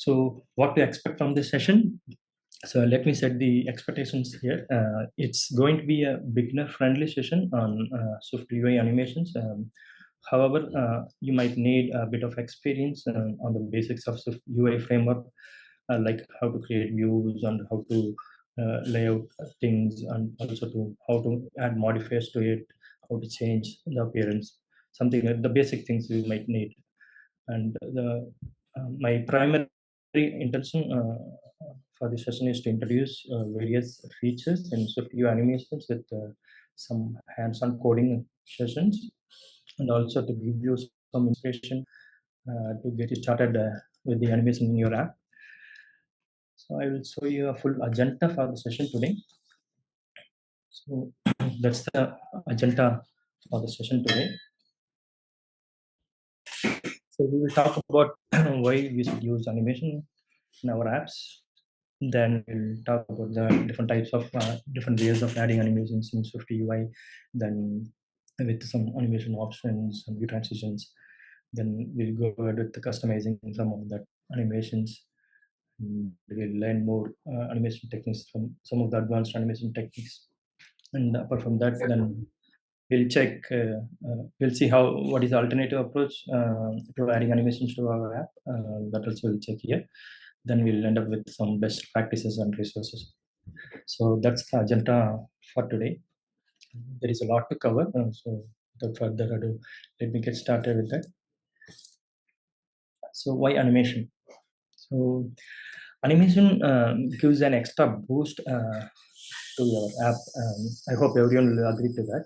So what to expect from this session? So let me set the expectations here. It's going to be a beginner-friendly session on SwiftUI animations. However, you might need a bit of experience on the basics of SwiftUI framework, like how to create views and how to lay out things, and also to how to add modifiers to it, how to change the appearance, something like the basic things you might need. And my primary intention for this session is to introduce various features in SwiftUI animations with some hands-on coding sessions, and also to give you some inspiration to get you started with the animation in your app. So I will show you a full agenda for the session today. So that's the agenda for the session today. So we will talk about why we should use animation in our apps. Then we'll talk about the different types of different ways of adding animations in SwiftUI. Then with some animation options and view transitions. Then we'll go ahead with the customizing some of that animations. We'll learn more animation techniques from some of the advanced animation techniques. And apart from that, then we'll check, we'll see what is the alternative approach to adding animations to our app. That also we'll check here. Then we'll end up with some best practices and resources. So that's the agenda for today. There is a lot to cover. So without further ado, let me get started with that. So why animation? So animation gives an extra boost to your app. I hope everyone will agree to that.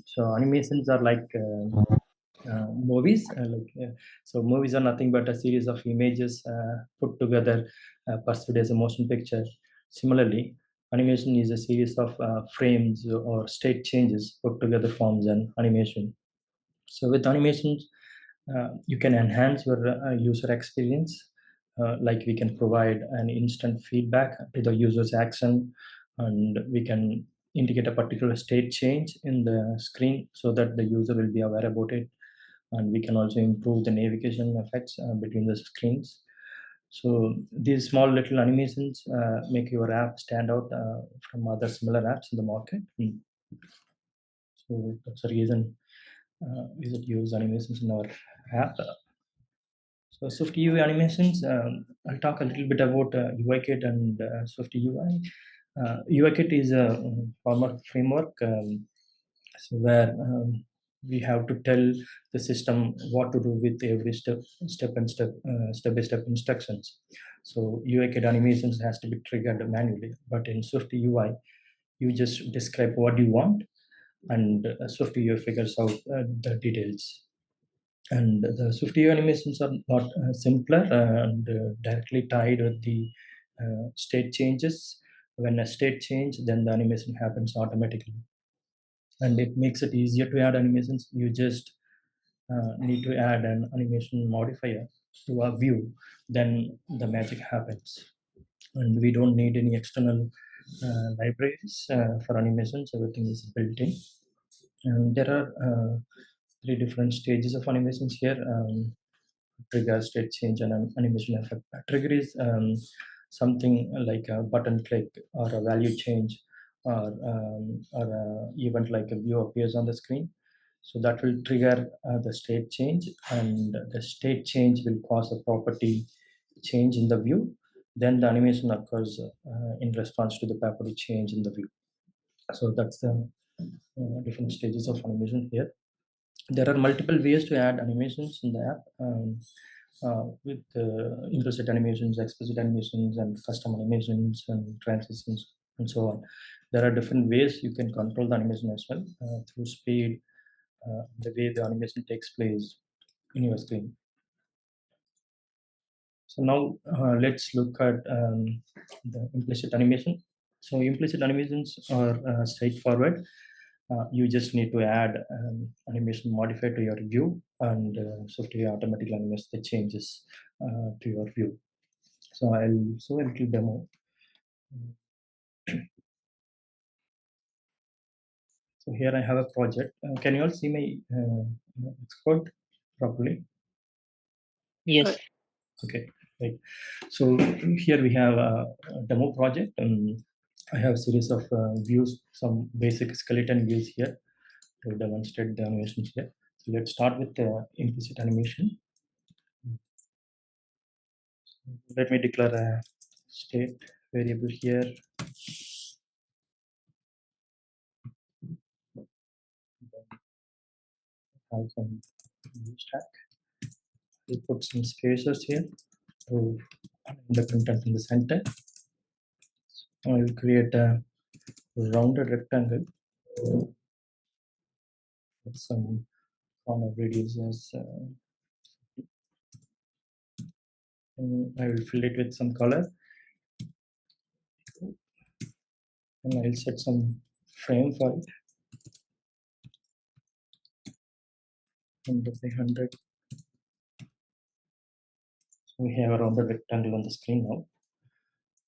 So animations are like movies. So movies are nothing but a series of images put together, perceived as a motion picture. Similarly, animation is a series of frames or state changes put together forms an animation. So with animations, you can enhance your user experience. Like we can provide an instant feedback to the user's action, and we can indicate a particular state change in the screen so that the user will be aware about it. And we can also improve the navigation effects between the screens. So these small little animations make your app stand out from other similar apps in the market. So that's the reason we should use animations in our app. So SwiftUI animations, I'll talk a little bit about UIKit and SwiftUI. UIKit is a formal framework where we have to tell the system what to do with every step-by-step instructions. So UIKit animations has to be triggered manually, but in SwiftUI, you just describe what you want, and SwiftUI figures out the details. And the SwiftUI animations are not simpler and directly tied with the state changes. When a state change, then the animation happens automatically. And it makes it easier to add animations. You just need to add an animation modifier to a view, then the magic happens. And we don't need any external libraries for animations. Everything is built in. And there are three different stages of animations here. Trigger, state change, and an animation effect. A trigger is something like a button click or a value change, or a event like a view appears on the screen. So that will trigger the state change, and the state change will cause a property change in the view. Then the animation occurs in response to the property change in the view. So that's the different stages of animation here. There are multiple ways to add animations in the app, with implicit animations, explicit animations, and custom animations and transitions, and so on. There are different ways you can control the animation as well, through speed, the way the animation takes place in your screen. So now let's look at the implicit animation. So implicit animations are straightforward. You just need to add animation modifier to your view, and SwiftUI automatically animates the changes to your view. So I'll show a little demo. So here I have a project. Can you all see my export properly? Yes. Okay. right? So here we have a demo project, and I have a series of views, some basic skeleton views here to demonstrate the animations here. So let's start with the implicit animation. Let me declare a state variable here. Have some stack. We'll put some spacers here to align the content in the center. I will create a rounded rectangle with some corner radius as and I will fill it with some color, and I'll set some frame for it, 100 by 100. So we have a rounded rectangle on the screen now,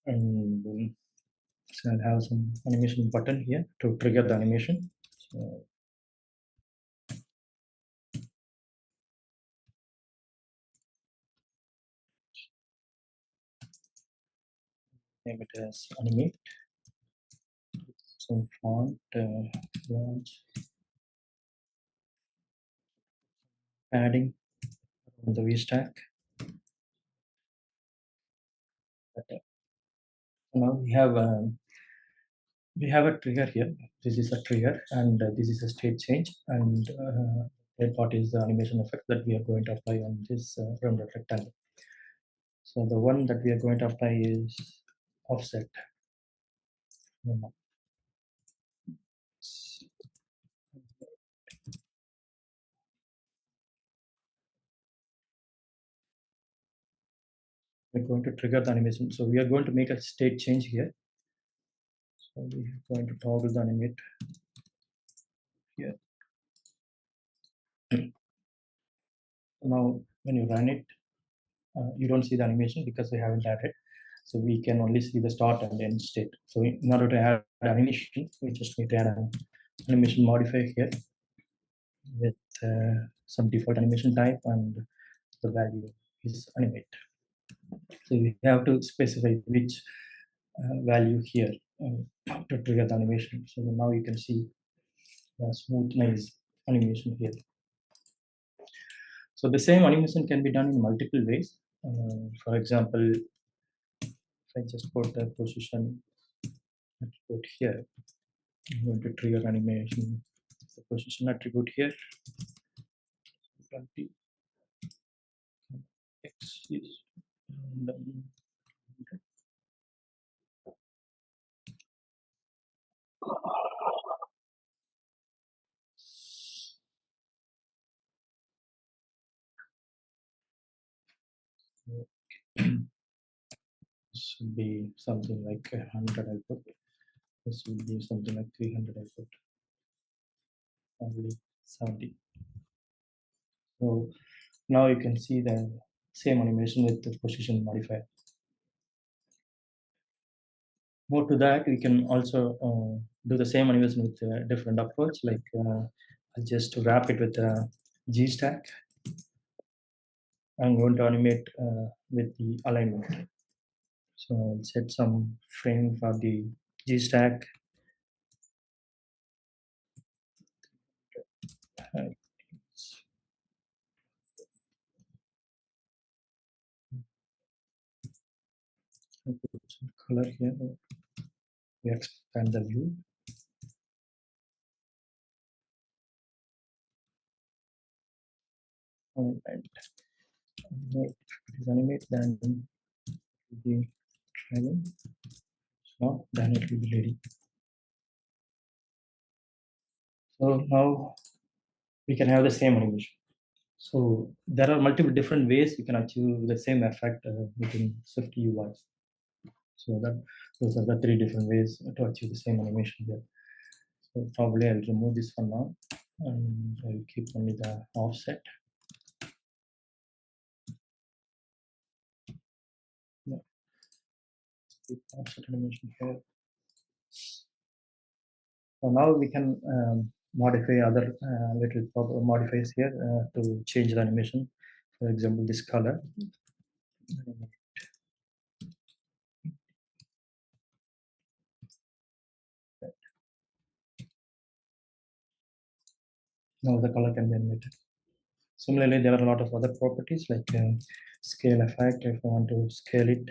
and so I'll have some animation button here to trigger the animation. So name it as animate, some font, launch, padding on the V stack. Now we have a trigger here. This is a trigger, and this is a state change, and that part is the animation effect that we are going to apply on this rounded rectangle. So the one that we are going to apply is offset. We're going to trigger the animation. So we are going to make a state change here. So we are going to toggle the animate here. Now when you run it, you don't see the animation because we haven't added. So we can only see the start and end state. So in order to add animation, we just need to add an animation modifier here with some default animation type, and the value is animate. So we have to specify which value here to trigger the animation. So now you can see the smooth nice animation here. So the same animation can be done in multiple ways. For example, if I just put the position attribute here, I'm going to trigger animation. The position attribute here, 20 x is random. This would be something like 100 I put. This would be something like 300 I put. Only 70. So now you can see the same animation with the position modifier. More to that, we can also do the same animation with a different approach. Like I'll just wrap it with a G stack. I'm going to animate with the alignment. So I'll set some frame for the G stack. Put some color here. We expand the view. And animate. If it is animate, then it will be trailing. So then it will be ready. So now we can have the same animation. So there are multiple different ways you can achieve the same effect within SwiftUI. So that those are the three different ways to achieve the same animation here. So probably I'll remove this for now, and I'll keep only the offset. Yeah, keep offset animation here. So now we can modify other little modifiers here to change the animation. For example, this color. Now the color can be animated. Similarly, there are a lot of other properties like scale effect. If I want to scale it,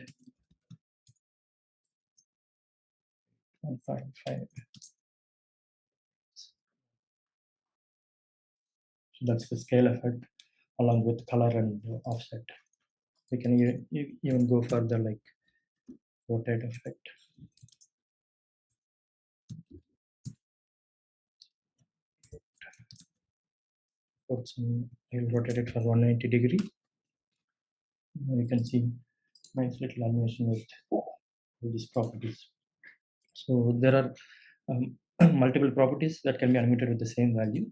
1.5. So that's the scale effect along with color and offset. We can even go further like rotate effect. Put some, I'll rotate it for 190 degree. You can see nice little animation with all these properties. So there are multiple properties that can be animated with the same value.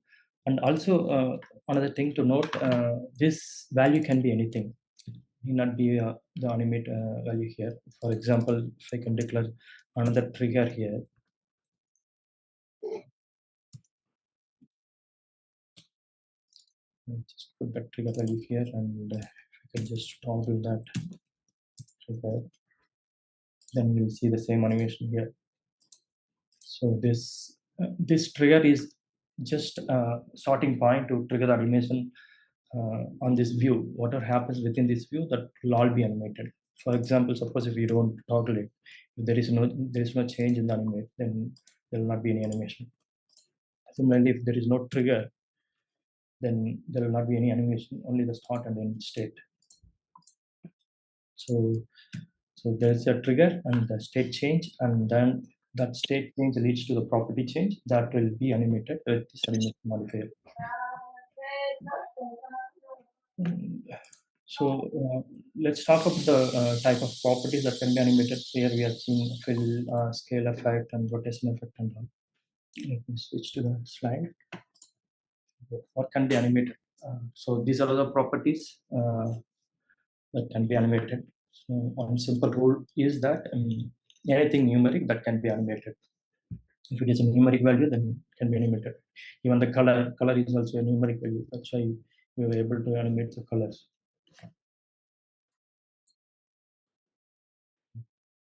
And also another thing to note, this value can be anything. It need not be the animate value here. For example, if I can declare another trigger here, I'll just put that trigger value here, and if I can just toggle that trigger, then you'll see the same animation here. So this trigger is just a starting point to trigger the animation on this view. Whatever happens within this view, that will all be animated. For example, suppose if you don't toggle it, if there is no change in the animate, then there will not be any animation. Similarly, if there is no trigger, then there will not be any animation, only the start and end state. So there's a trigger and the state change, and then that state change leads to the property change that will be animated with this animation modifier. Mm, So let's talk about the type of properties that can be animated. Here we have seen fill, scale effect, and rotation effect, and all. Let me switch to the slide. What can be animated? So these are the properties that can be animated. So one simple rule is that anything numeric that can be animated. If it is a numeric value, then it can be animated. Even the color is also a numeric value. That's why we were able to animate the colors.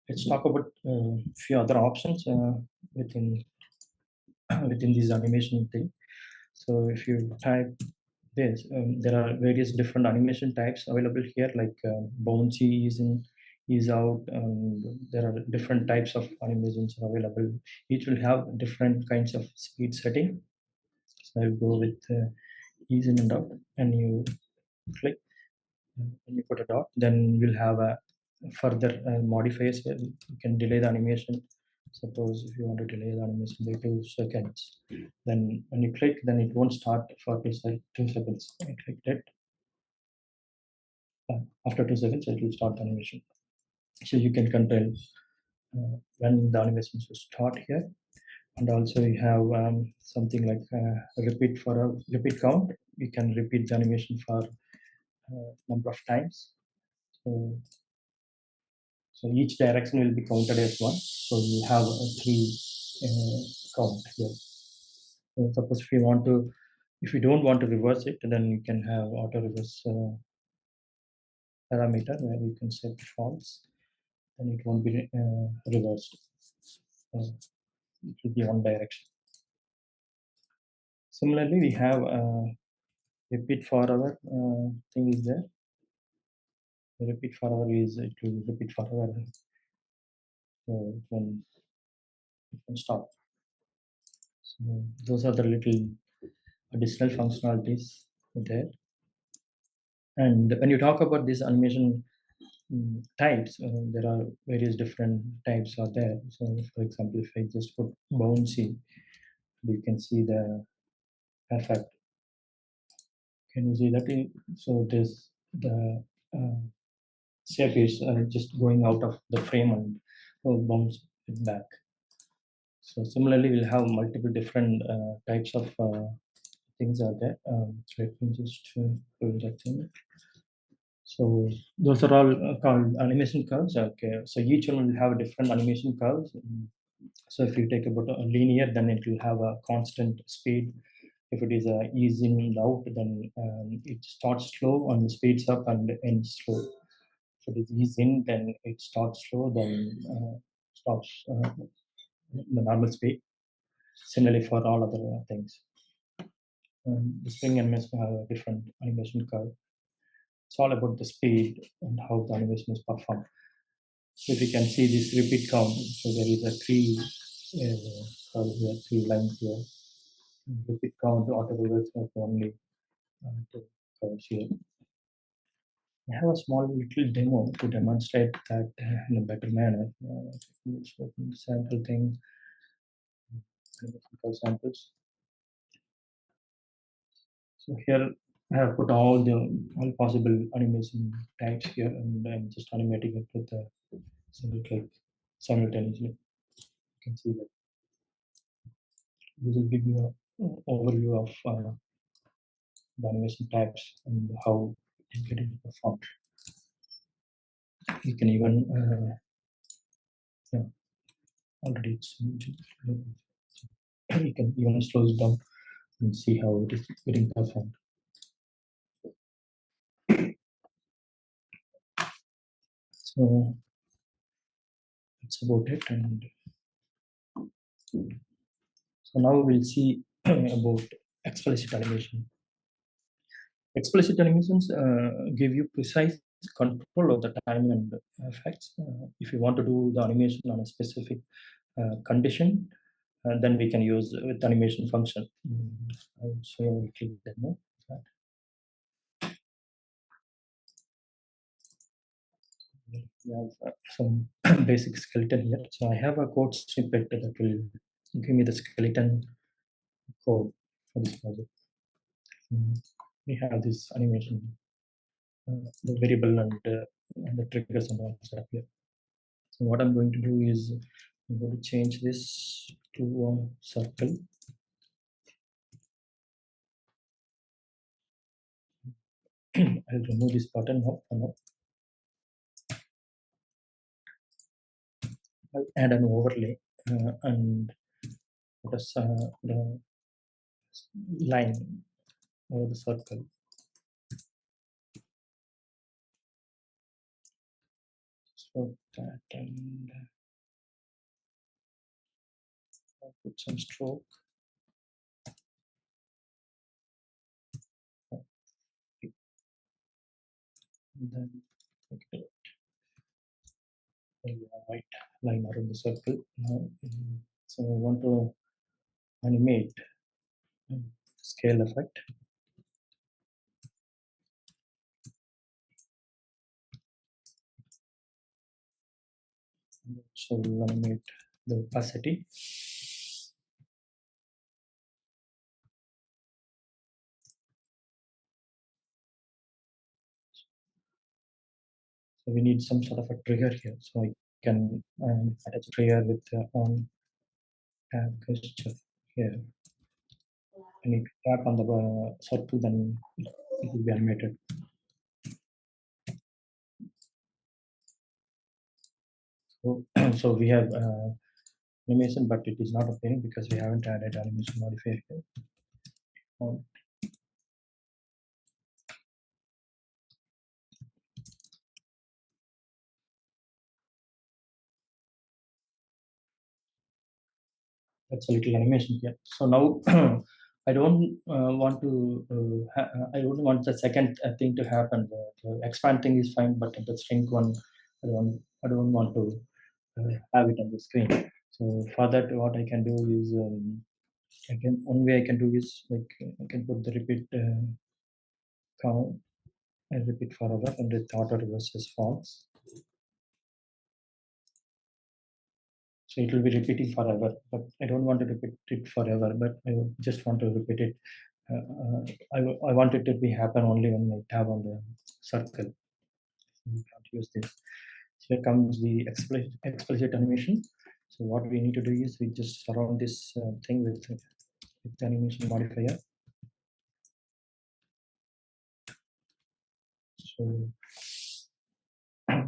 Let's talk about a few other options within within this animation thing. So if you type this, there are various different animation types available here, like bouncy, ease in, ease out. There are different types of animations available. Each will have different kinds of speed setting. So I'll go with ease in and out, and you click. When you put a dot, then we'll have a further modifiers where you can delay the animation. Suppose if you want to delay the animation by 2 seconds, then when you click, then it won't start for 2 seconds. I clicked it. After 2 seconds, it will start the animation. So you can control when the animation should start here. And also you have something like repeat for a repeat count. You can repeat the animation for number of times. So So each direction will be counted as one. So you have a three count here. So suppose if you don't want to reverse it, then you can have auto reverse parameter where you can set false, then it won't be reversed. It will be one direction. Similarly, we have repeat forever thing is there. The repeat forever is it will repeat forever. So it can stop. So those are the little additional functionalities there. And when you talk about this animation types, there are various different types are there. So, for example, if I just put bouncy, you can see the effect. Can you see that? So this the uh, shape is just going out of the frame and bounce it back. So similarly, we'll have multiple different types of things are there. So let me just pull that thing. So those are all called animation curves. Okay, so each one will have a different animation curves. So if you take about a linear, then it will have a constant speed. If it is a ease in and out, then it starts slow and speeds up and ends slow. If it is ease in, then it starts slow, then stops the normal speed. Similarly for all other things. The spring animation have a different animation curve. It's all about the speed and how the animation is performed. So if you can see this repeat count, so there is a curve here, three lines here. And repeat count autoreverse of only two curves here. I have a small little demo to demonstrate that in a better manner. Sample thing, samples. So here I have put all possible animation types here, and I'm just animating it with a single click simultaneously. You can see that this will give you an overview of the animation types and how it is getting performed. You can even yeah, already you can even slow it down and see how it is getting performed. So that's about it. And so now we'll see about explicit animation. Explicit animations give you precise control of the time and effects. If you want to do the animation on a specific condition, then we can use with animation function. I will show you a quick demo. We have some basic skeleton here. So I have a code snippet that will give me the skeleton code for this project. We have this animation, the variable and the triggers and all stuff here. So what I'm going to do is I'm going to change this to a circle. I'll remove this button now. I'll add an overlay and put the line over the circle. So that and I'll put some stroke. And then make a white line around the circle. Now, so I want to animate scale effect. So we'll animate the opacity. So we need some sort of a trigger here. So I can attach a trigger with on tab gesture here. And if you tap on the circle, then it will be animated. So, so we have animation, but it is not appearing because we haven't added animation modifier here. That's a little animation here. So now I don't want to. I don't want the second thing to happen. The expand thing is fine, but the shrink one, I don't. I don't want to have it on the screen. So for that, what I can do is I can one way I can do is like I can put the repeat count and repeat forever and with auto reverses false. So it will be repeating forever, but I don't want to repeat it forever, but I just want to repeat it. I want it to be happen only when I tap on the circle. You can't use this. So here comes the explicit animation. So what we need to do is we just surround this thing with the animation modifier. So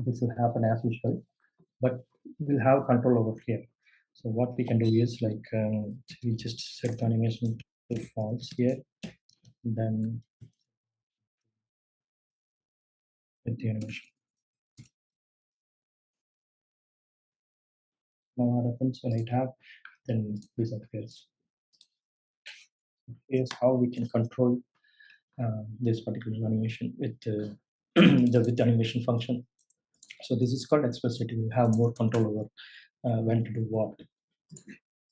this will happen as usual, but we'll have control over here. So what we can do is like we just set the animation to false here, then with the animation. Now what happens when I tap, then this appears. Here's how we can control this particular animation with the with animation function. So this is called explicit. We have more control over when to do what.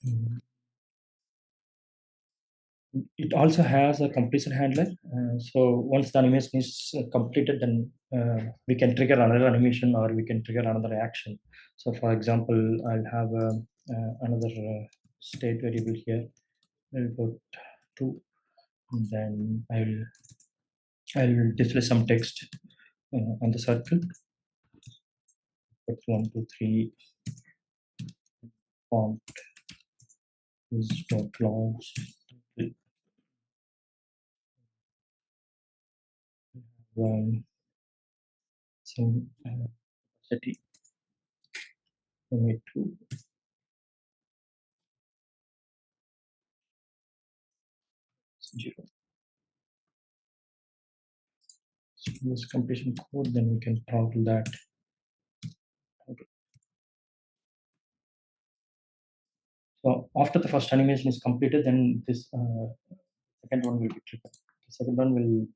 Mm. It also has a completion handler. So once the animation is completed, then we can trigger another animation or we can trigger another action. So for example, I'll have another state variable here. I'll put two, and then I'll display some text on the circle. Put one, two, three. Font is dot launch. One some city. We need to 0. So use completion code, then we can toggle that. Okay. So after the first animation is completed, then this second one will be triggered. The second one will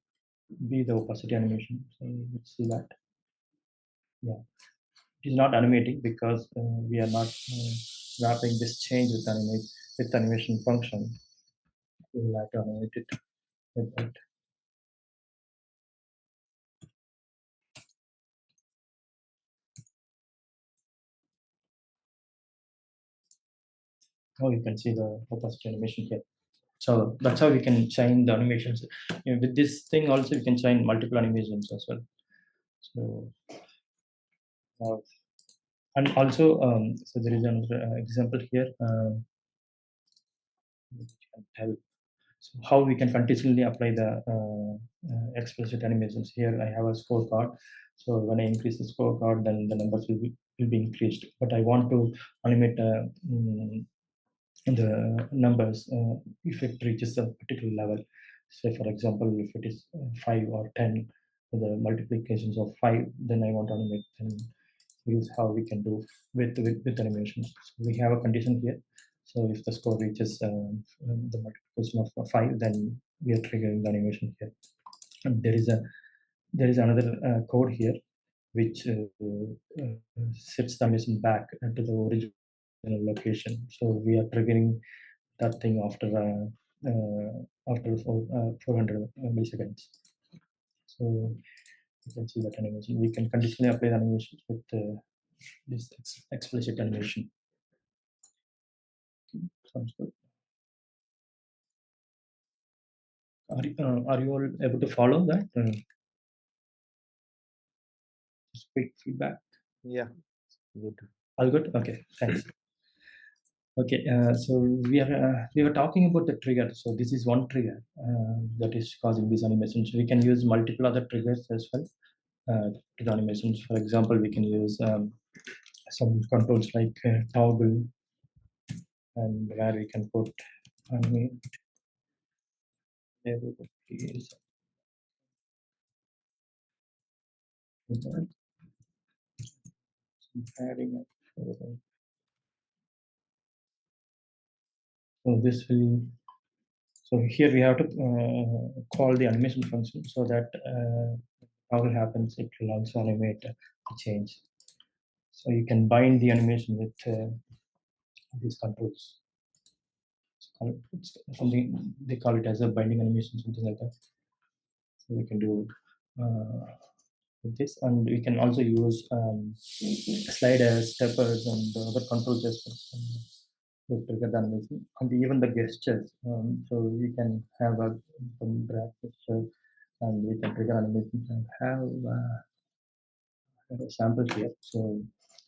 be the opacity animation. So let's see that. Yeah, it is not animating because we are not wrapping this change with animation function. We'll have to animate it with that. Now you can see the opacity animation here. So that's how we can chain the animations. With this thing also, we can chain multiple animations as well. So uh, and also, so there is another example here. Which can tell so how we can continuously apply the explicit animations. Here I have a scorecard. So when I increase the scorecard, then the numbers will be increased. But I want to animate the numbers if it reaches a particular level. Say for example, if it is 5 or 10, the multiplications of 5, then I want to animate. And here's how we can do with animations. So we have a condition here. So if the score reaches the multiplication of 5, then we are triggering the animation here. And there is another code here which sets the animation back to the original location. So we are triggering that thing after 400 milliseconds. So you can see that animation. We can conditionally apply the animation with this explicit animation. Sounds good. Are you all able to follow that? Just quick feedback. Yeah, good. All good? Okay, thanks. Okay, so we were talking about the trigger. So this is one trigger that is causing these animations. We can use multiple other triggers as well to the animations. For example, we can use some controls like toggle, and where we can put animate. There we go. Is adding up. So this will. So here we have to call the animation function so that toggle happens. It will also animate the change. So you can bind the animation with these controls. It's something they call it as a binding animation, something like that. So we can do with this, and we can also use sliders, steppers, and other controls as well to trigger the animation, and even the gestures. So we can have some drag gesture, and we can trigger animation and have a sample here. So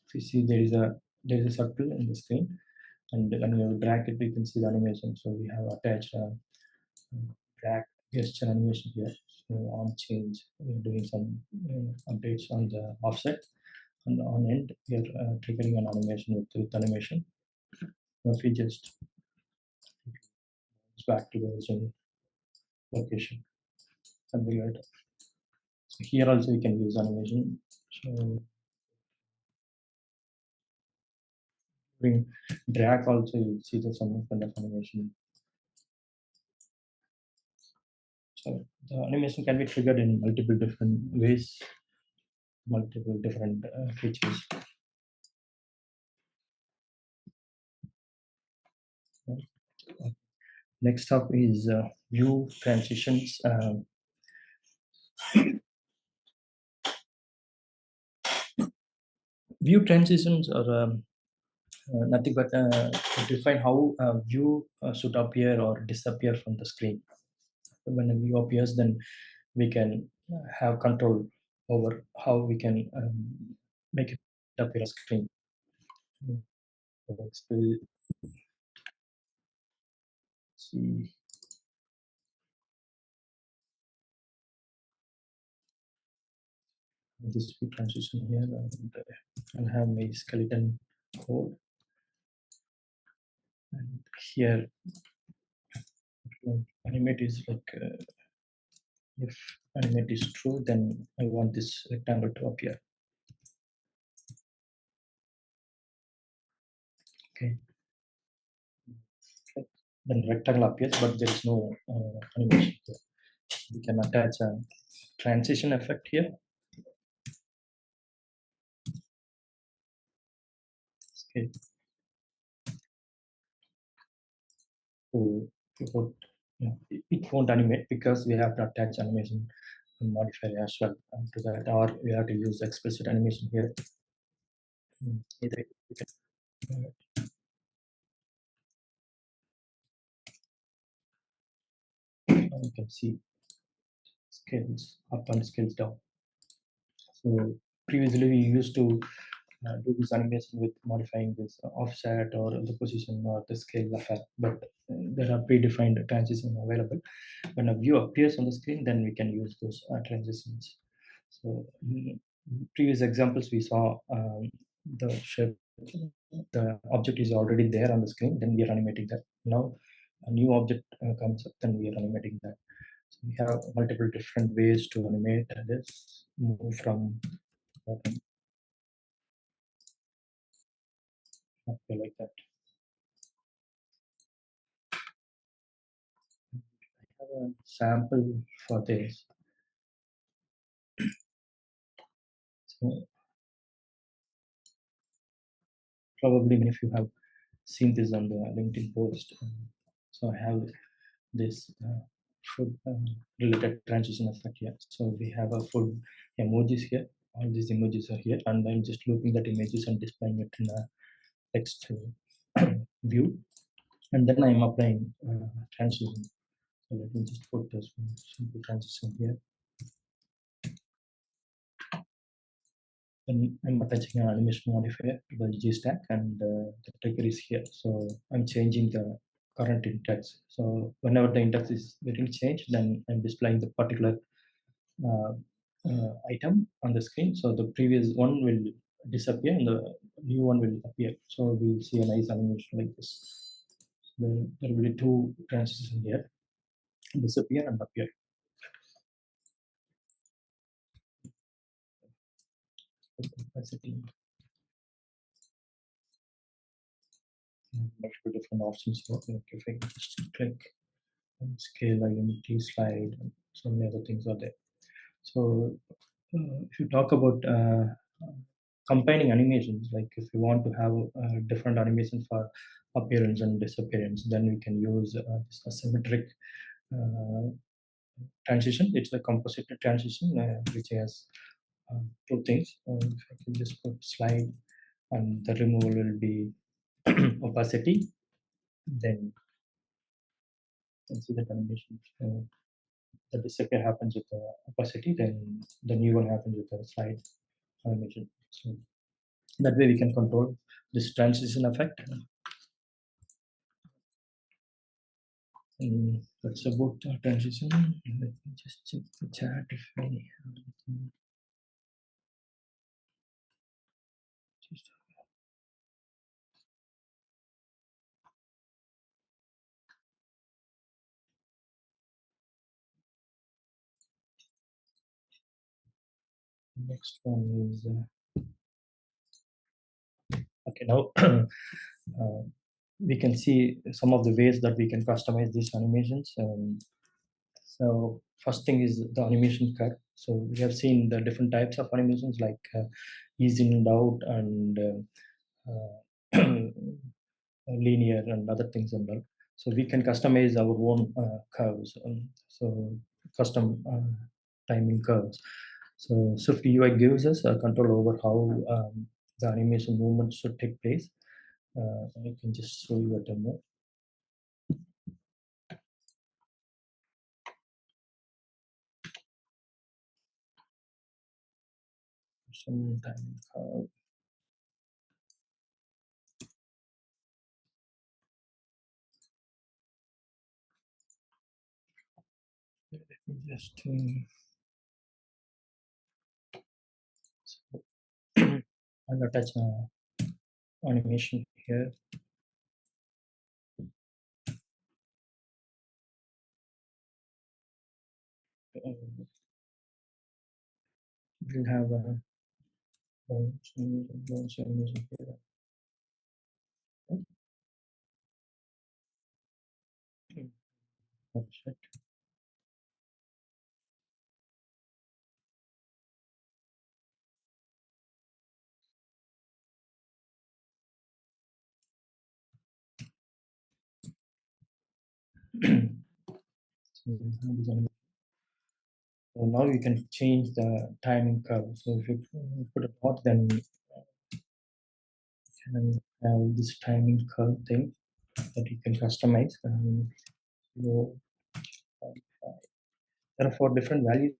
if you see there is a circle in the screen, and when you drag it, we can see the animation. So we have attached drag gesture animation here. So on change, we're doing some updates on the offset, and on end, we are triggering an animation with animation. So if we just back to the original location, something like that. So here also we can use animation. So during drag also you see the some kind of animation. So the animation can be triggered in multiple different ways, multiple different features. Next up is view transitions. View transitions are nothing but to define how a view should appear or disappear from the screen. When a view appears, then we can have control over how we can make it appear on screen. So let's see this view transition here, and I'll have my skeleton code, and here like, animate is like if animate is true, then I want this rectangle to appear. Okay, then rectangle appears, but there is no animation here. We can attach a transition effect here. Okay, so it won't animate because we have to attach animation modifier as well to that, or we have to use explicit animation here. Either we can, you can see scales up and scales down. So previously we used to do this animation with modifying this offset or the position or the scale effect, but there are predefined transitions available. When a view appears on the screen, then we can use those transitions. So previous examples we saw the shape, the object is already there on the screen, then we are animating that. Now a new object comes up, then we are animating that. So we have multiple different ways to animate this, move from okay, like that. I have a sample for this. So probably many of you have seen this on the LinkedIn post. So I have this food related transition effect here. So we have a food emojis here. All these emojis are here, and I'm just looping that images and displaying it in a text view. And then I'm applying transition. So let me just put this one simple transition here. And I'm attaching an animation modifier to the G stack, and the trigger is here. So I'm changing the current index. So whenever the index is getting changed, then I'm displaying the particular uh, item on the screen. So the previous one will disappear and the new one will appear. So we'll see a nice animation like this. There will be two transitions here, disappear and appear. Opacity, multiple different options here. Like if I just click and scale identity slide, and so many other things are there. So if you talk about combining animations, like if you want to have different animation for appearance and disappearance, then we can use this asymmetric uh, transition. It's a composite transition which has two things. If I can just put slide, and the removal will be opacity, then you can see that animation. The disappear happens with the opacity, then the new one happens with the slide animation. So that way we can control this transition effect. And that's about transition. Let me just check the chat if I have anything. Just next one is okay. Now we can see some of the ways that we can customize these animations. So first thing is the animation curve. So we have seen the different types of animations like ease in and out and linear and other things and all. So we can customize our own curves. So custom timing curves. So Swift UI gives us control over how the animation movement should take place. I can just show you a demo. Some timing curve. Let me just I'll attach animation here. Uh, we'll have a bones animation here. Offset. So we have this animation. So now you can change the timing curve. So if you put a dot, then you can have this timing curve thing that you can customize. So, there are 4 different values.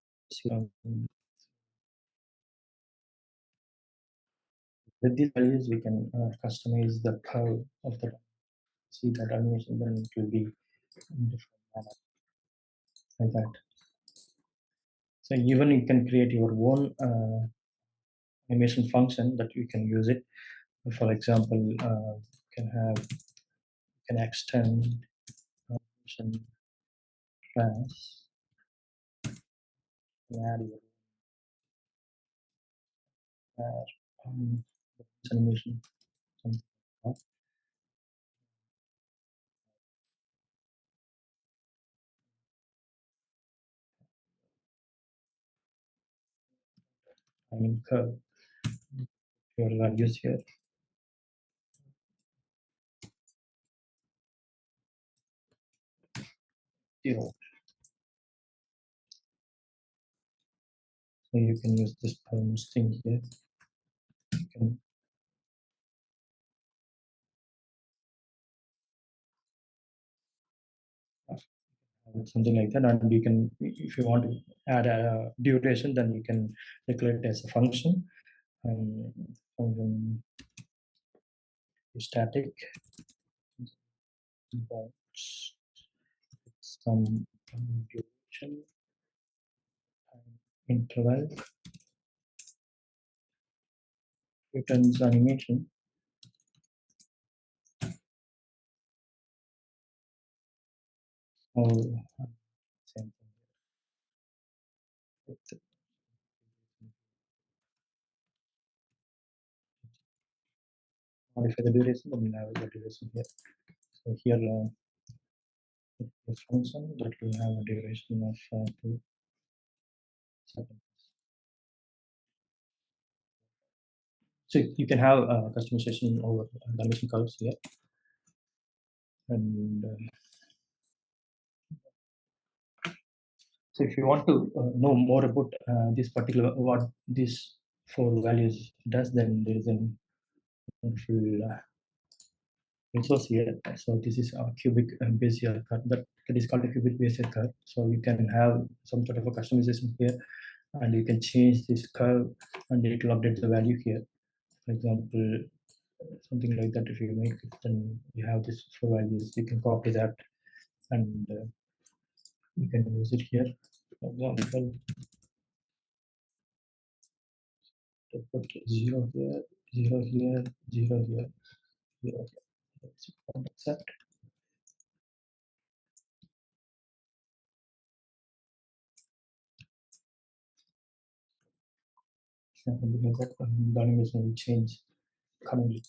With these values, we can customize the curve of the see that animation. Then it will be in different manner like that. So even you can create your own animation function that you can use it. For example, you can extend animation class, add your add, um, animation something like that. I mean curve your values here. 0. So you can use this pounds thing here. You can have something like that, and you can, if you want to add a duration, then you can declare it as a function. And function static box some duration and interval returns animation. Or same thing with modify the duration, then we have the duration here. So here the function that will have a duration of 2 seconds. So you can have customization over the animation curves here. And so if you want to know more about this particular what these 4 values does, then there is a wonderful resource here. So this is a cubic Bezier curve that is called a cubic Bezier curve. So you can have some sort of a customization here, and you can change this curve, and it will update the value here. For example, something like that. If you make it, then you have this 4 values. You can copy that, and you can use it here. For example, to put 0 here, 0 here, 0 here, 0 here. Let's accept. Because that the animation will change commonly.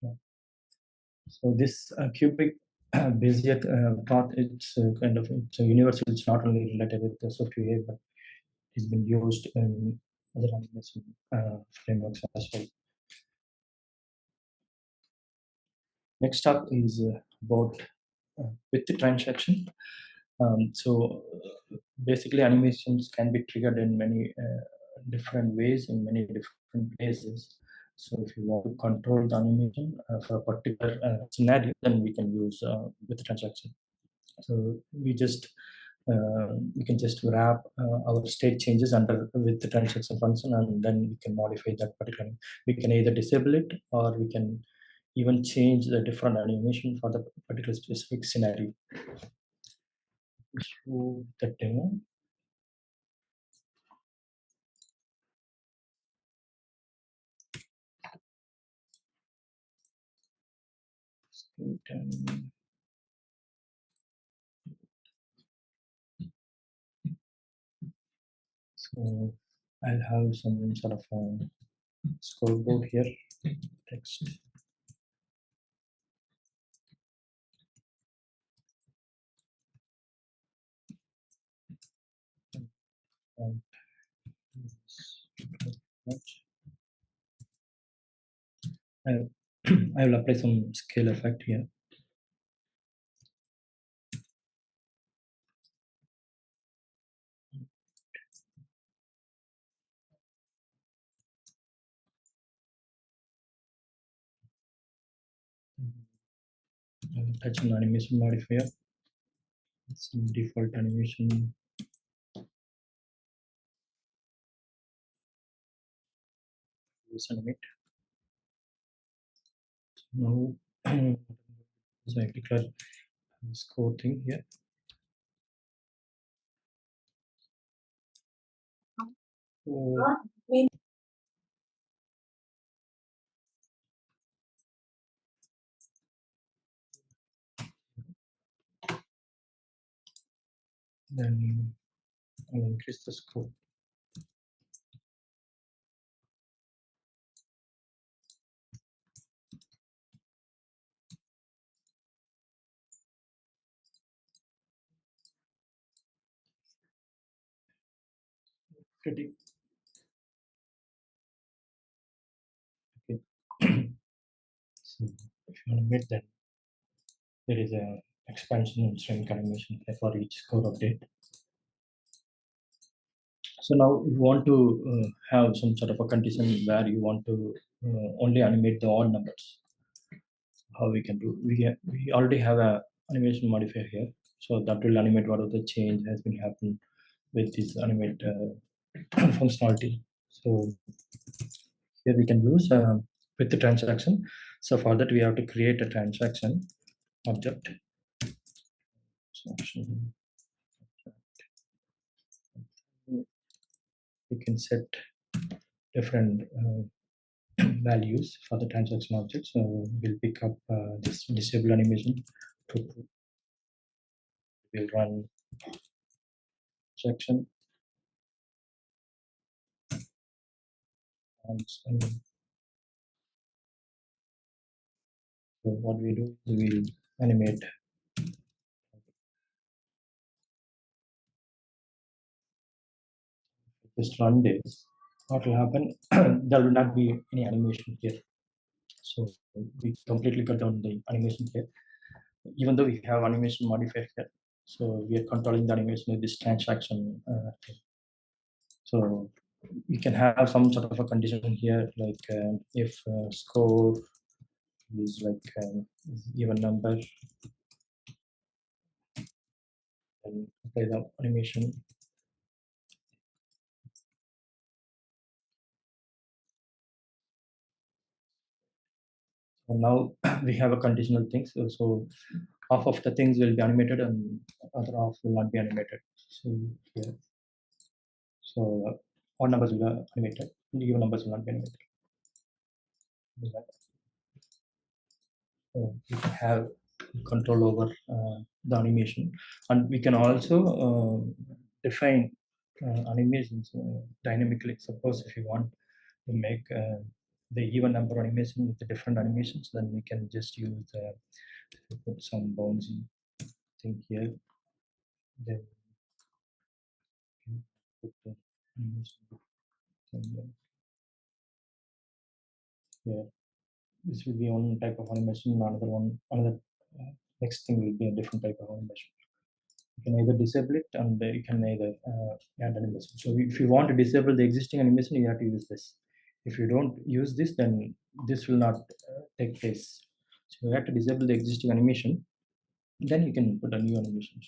Yeah. So this cubic Bezier path, it's kind of it's a universal. It's not only related with the SwiftUI, but it's been used in other animation frameworks as well. Next up is about with the transaction. Basically, animations can be triggered in many different ways in many different places. So if you want to control the animation for a particular scenario, then we can use with the transaction. So we can just wrap our state changes under with the transaction function, and then we can modify that particular. We can either disable it, or we can even change the different animation for the particular specific scenario. So the demo. So I'll have some sort of scoreboard here, text. And I I will apply some scale effect here. I will touch on animation modifier. Some default animation. Use animate. Now, so I declare score thing here. So then I'll increase the scope. Pretty okay. So if you want to make that, there is a expansion and shrink animation for each score update. So now you want to have some sort of a condition where you want to only animate the odd numbers. How we can do? We already have a animation modifier here, so that will animate whatever the change has been happened with this animate functionality. So here we can use with the transaction. So for that we have to create a transaction object. So we can set different values for the transaction object. So we'll pick up this disable animation. We'll run section. And so what we do is we'll animate just run this. What will happen? There will not be any animation here. So we completely cut down the animation here. Even though we have animation modifier here, so we are controlling the animation with this transaction thing. So we can have some sort of a condition here, like if score is like even number, and apply the animation. And now we have a conditional thing. So half of the things will be animated and other half will not be animated. So here, so odd numbers will be animated, and even numbers will not be animated. We can have control over the animation, and we can also define animations dynamically. Suppose if you want to make the even number animation with the different animations, then we can just use Put some bouncy thing here. Then put the animation thing here. This will be one type of animation. Another next thing will be a different type of animation. You can either disable it and you can either add animation. So if you want to disable the existing animation, you have to use this. If you don't use this, then this will not take place. So you have to disable the existing animation, then you can put a new animation,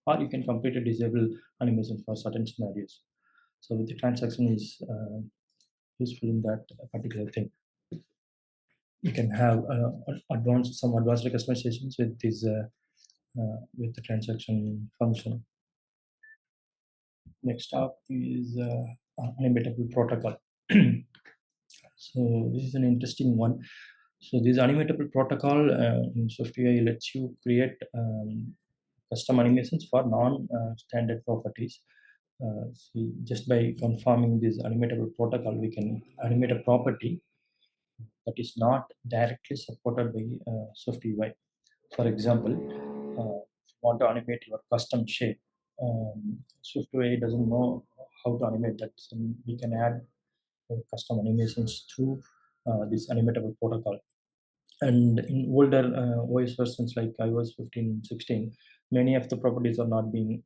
or you can completely disable animation for certain scenarios. So the transaction is useful in that particular thing. You can have some advanced customizations with this with the transaction function. Next up is animatable protocol. So this is an interesting one. So this animatable protocol in SwiftUI lets you create custom animations for non-standard properties. So just by confirming this animatable protocol, we can animate a property that is not directly supported by SwiftUI. For example, if you want to animate your custom shape, SwiftUI doesn't know how to animate that. So we can add custom animations through this animatable protocol. And in older OS versions like iOS 15, 16, many of the properties are not being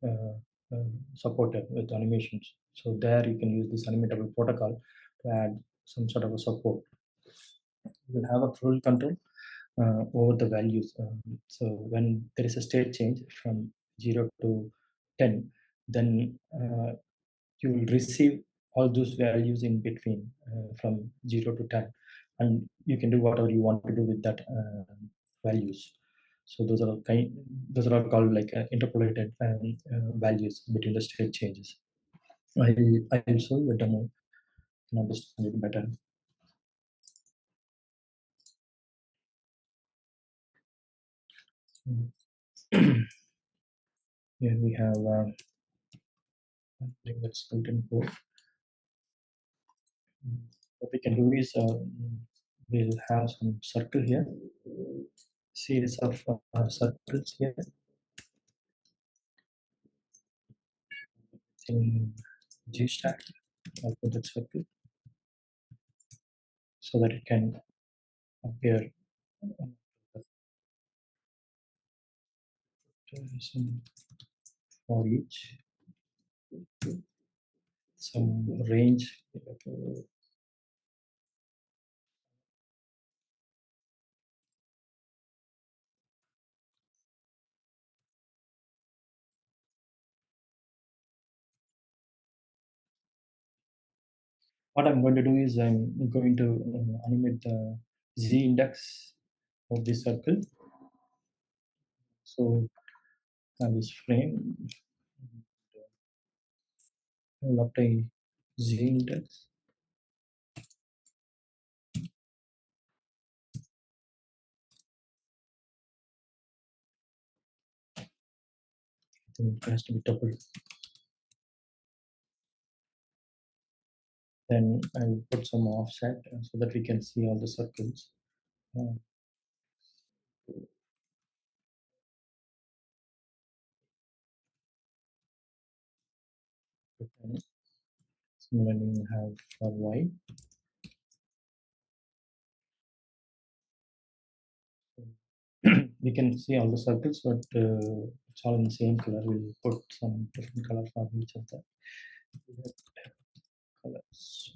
supported with animations. So there you can use this animatable protocol to add some sort of a support. You will have a full control over the values. So when there is a state change from 0 to 10, then you will receive all those values in between from 0 to 10, and you can do whatever you want to do with that values. So those are all called like interpolated values between the state changes. I'll show you a demo and understand it better. Here we have something that's built in code. What we can do is we'll have some circle here, series of circles here in G stack. I'll put that circle so that it can appear some for each, some range. What I'm going to do is I'm going to animate the Z index of this circle. So this frame, I'll apply Z index. I think it has to be double. Then I'll put some offset so that we can see all the circles. Uh, Similarly, we have for Y. We can see all the circles, but it's all in the same color. We'll put some different color for each of the colors.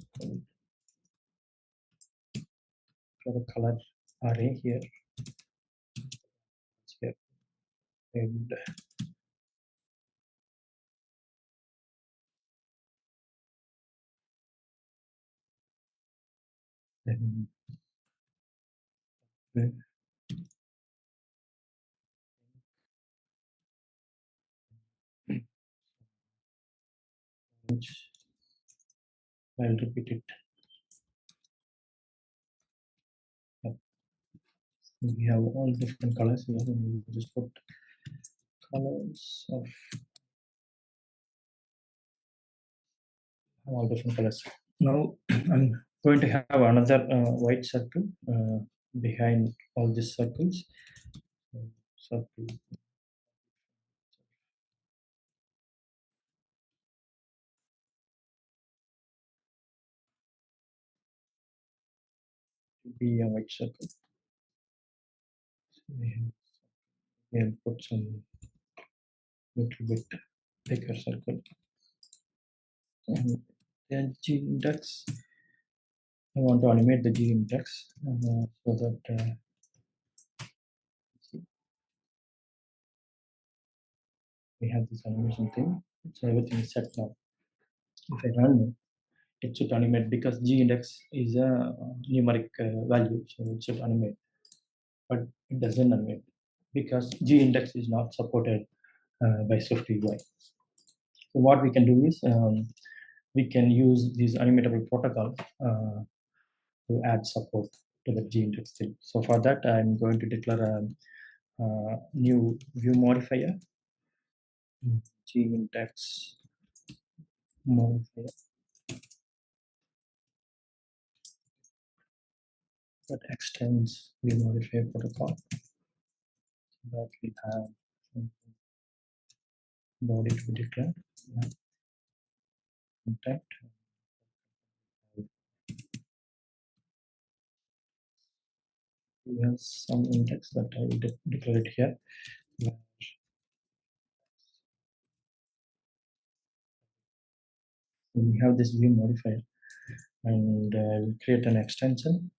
For the color array here, here, and then which I'll repeat it. We have all different colors here, and we just put colors of all different colors. Now I'm going to have another white circle behind all these circles. circle to be a white circle. So we have put some little bit bigger circle. And then G index, I want to animate the G index so that see, we have this animation thing. So everything is set now. If I run it should animate because G index is a numeric value, so it should animate, but it doesn't animate because G index is not supported by SwiftUI. So what we can do is we can use this animatable protocol to add support to the G index thing. So for that, I'm going to declare a new view modifier, G index modifier that extends view modifier protocol. So that we have body to be declared, contact. We have some index that I will declare it here. We have this view modifier, and we'll create an extension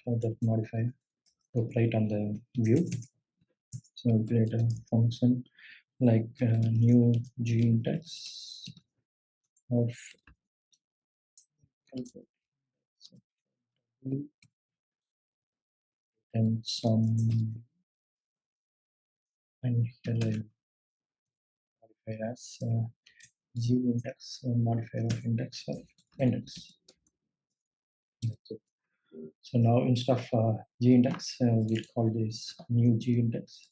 for that modifier to apply it on the view. So we'll create a function like new G index of and some, and here I modify as G index modifier of index of index. So now instead of G index, we'll call this new G index.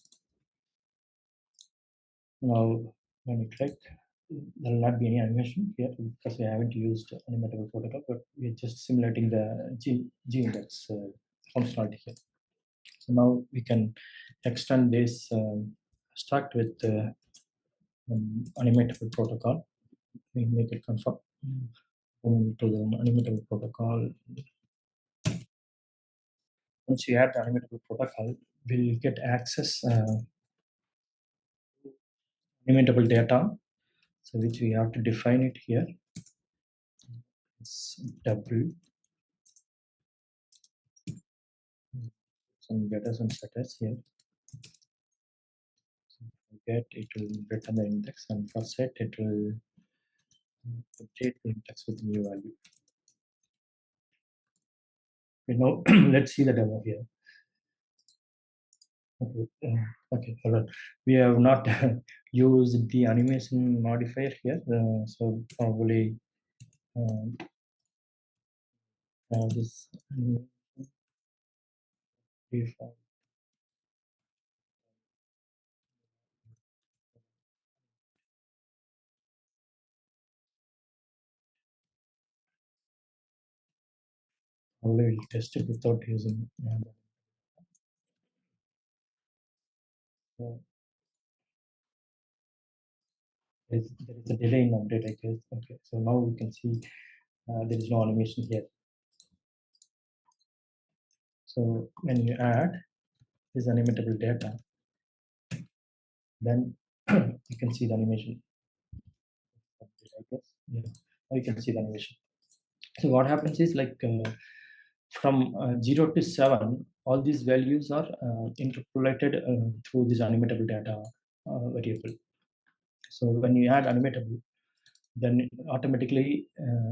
Now when you click, there will not be any animation here because we haven't used animatable protocol, but we're just simulating the G index functionality here. So now we can extend this struct with animatable protocol. We make it confirm to the animatable protocol. Once you add the animatable protocol, we'll get access animatable data, so which we have to define it here. It's double some getters and setters here. So for get it will return the index, and for set it will update the index with new value. Now let's see the demo here. Okay, all right. We have not used the animation modifier here, so probably this default. Probably we'll test it without using. Uh, there is a delay in update, I guess. Okay, so now we can see there is no animation here. So when you add this animatable data, then you can see the animation. I guess, yeah, now you can see the animation. So what happens is like from 0 to 7, all these values are interpolated through this animatable data variable. So when you add animatable, then automatically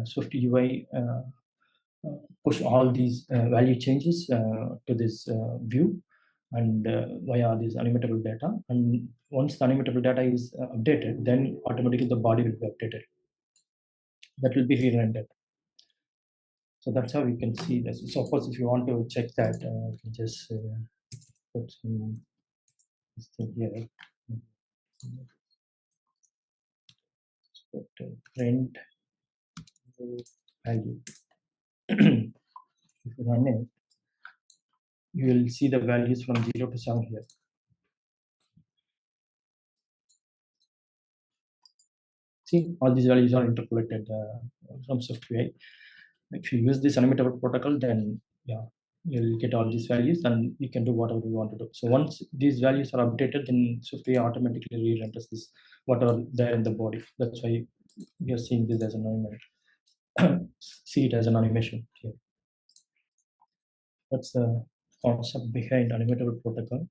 SwiftUI push all these value changes to this view and via this animatable data. And once the animatable data is updated, then automatically the body will be updated. That will be re-rendered. So that's how we can see this. Suppose if you want to check that, you can just put some this thing here. Put print value. If you run it, you will see the values from 0 to 7 here. See, all these values are interpolated from SwiftUI. If you use this animatable protocol, then yeah, you'll get all these values and you can do whatever you want to do. So once these values are updated, then SwiftUI automatically re-renders this whatever there in the body. That's why we are seeing this as an animation. See it as an animation here. That's the concept behind animatable protocol.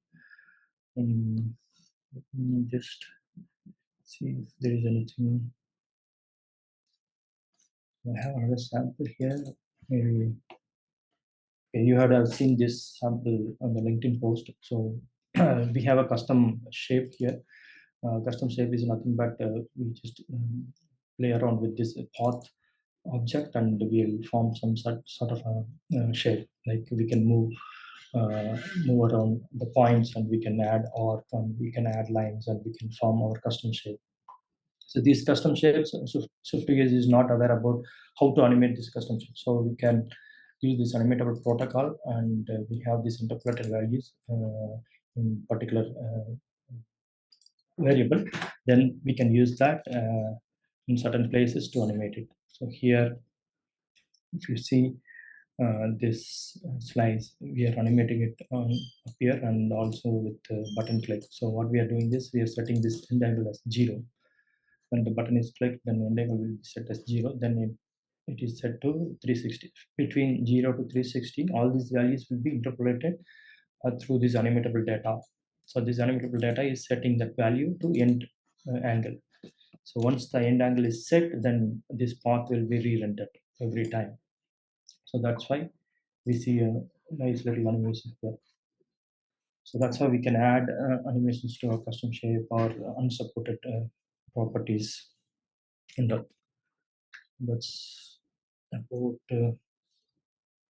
Let me just see if there is anything. I have another sample here. Maybe okay, you have seen this sample on the LinkedIn post. So we have a custom shape here. Custom shape is nothing but we just play around with this path object and we'll form some sort of a shape. Like we can move around the points and we can add arc and we can add lines and we can form our custom shape. So these custom shapes, SwiftUI is not aware about how to animate this custom shape. So we can use this animatable protocol and we have these interpolated values in particular variable. Then we can use that in certain places to animate it. So here, if you see this slice, we are animating it on up here and also with button click. So what we are doing is we are setting this end angle as 0. When the button is clicked, then end angle will be set as 0. Then it is set to 360. Between 0 to 360, all these values will be interpolated through this animatable data. So this animatable data is setting that value to end angle. So once the end angle is set, then this path will be re-rendered every time. So that's why we see a nice little animation here. So that's how we can add animations to our custom shape or unsupported properties. And that's about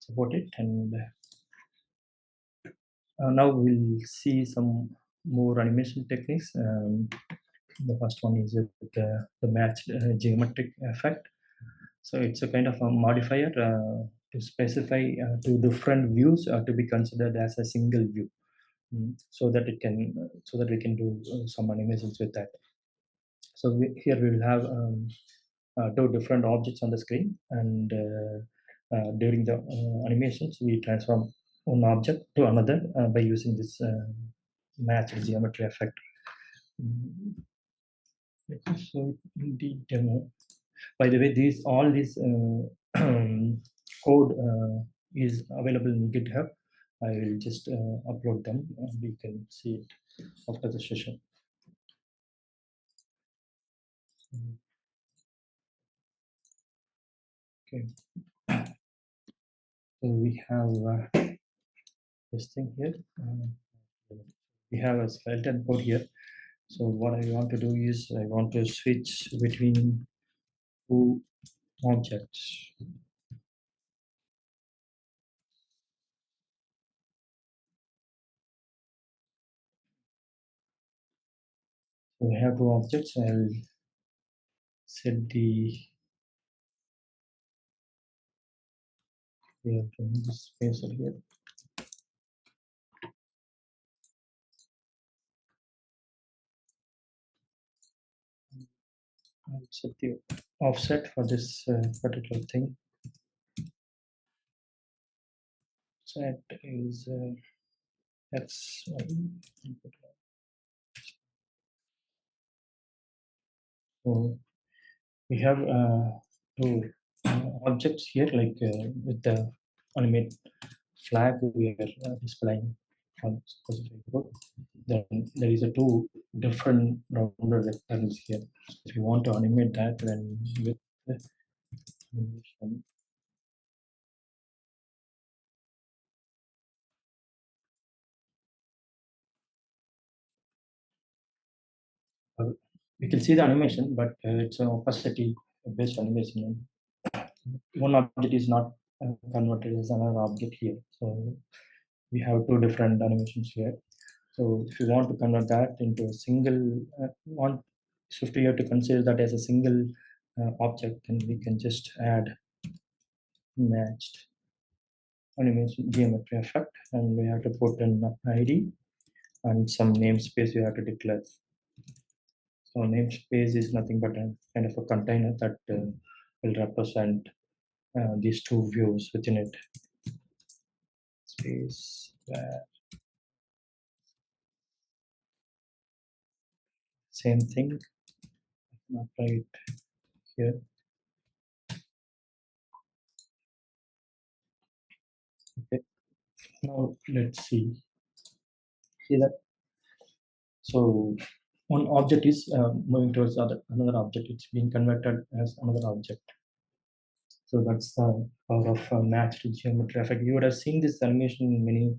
support it. And now we'll see some more animation techniques. The first one is with the matched geometric effect. So it's a kind of a modifier to specify two different views to be considered as a single view. So that it can so that we can do some animations with that. So here we will have two different objects on the screen, and during the animations we transform one object to another by using this match geometry effect. Mm, Let me show it in the demo. By the way, these all this code is available in GitHub. I will just upload them and we can see it after the session. Okay, so we have this thing here. We have a skeleton code here. So what I want to do is I want to switch between two objects. So we have two objects. I'll set the we have to move this spacer here. I'll set the offset for this particular thing. Set is x. So we have two objects here, like with the animate flag we are displaying on specific code. Then there is a two different rounded rectangles here. So if you want to animate that, then with the animation, we can see the animation, but it's an opacity based animation. One object is not converted as another object here. So we have two different animations here. So if you want to convert that into a single one, so if you have to consider that as a single object, then we can just add matched animation geometry effect, and we have to put an ID and some namespace we have to declare. So namespace is nothing but a kind of a container that will represent these two views within it. Space where same thing, not right here. Okay. Now let's see that. So one object is moving towards another object. It's being converted as another object. So that's the power of matched geometry effect. You would have seen this animation in many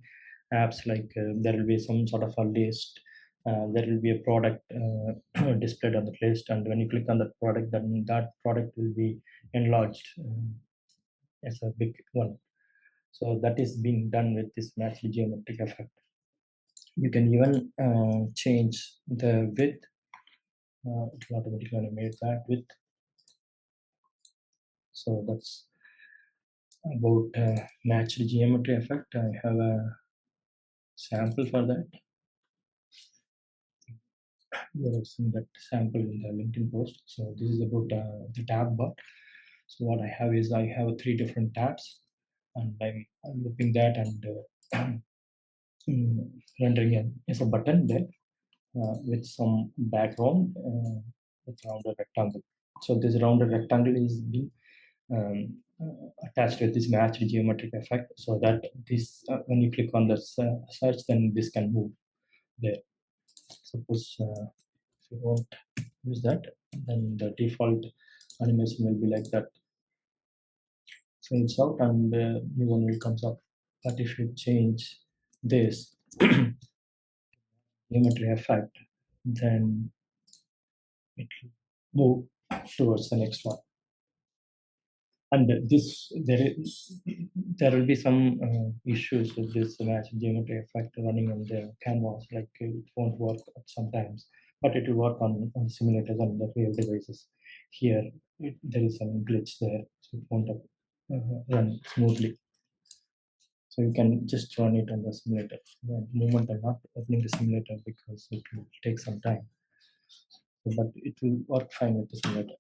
apps, like there will be some sort of a list. There will be a product displayed on the list, and when you click on that product, then that product will be enlarged as a big one. So that is being done with this matched geometric effect. You can even change the width. It will automatically animate that width. So that's about matched geometry effect. I have a sample for that. You have seen that sample in the LinkedIn post. So this is about the tab bar. So what I have is I have three different tabs, and I'm looping that and rendering it as a button there with some background with rounded rectangle. So this rounded rectangle is being attached with this matched geometric effect, so that this when you click on the search, then this can move there. Suppose if you want use that, then the default animation will be like that, fades out and new one will comes up. But if you change this geometry effect, then it will move towards the next one. And this there will be some issues with this match geometry effect running on the canvas, like it won't work sometimes, but it will work on simulators and the real devices. Here there is some glitch there, so it won't run smoothly. So you can just run it on the simulator. The moment I'm not opening the simulator because it will take some time, but it will work fine with the simulator.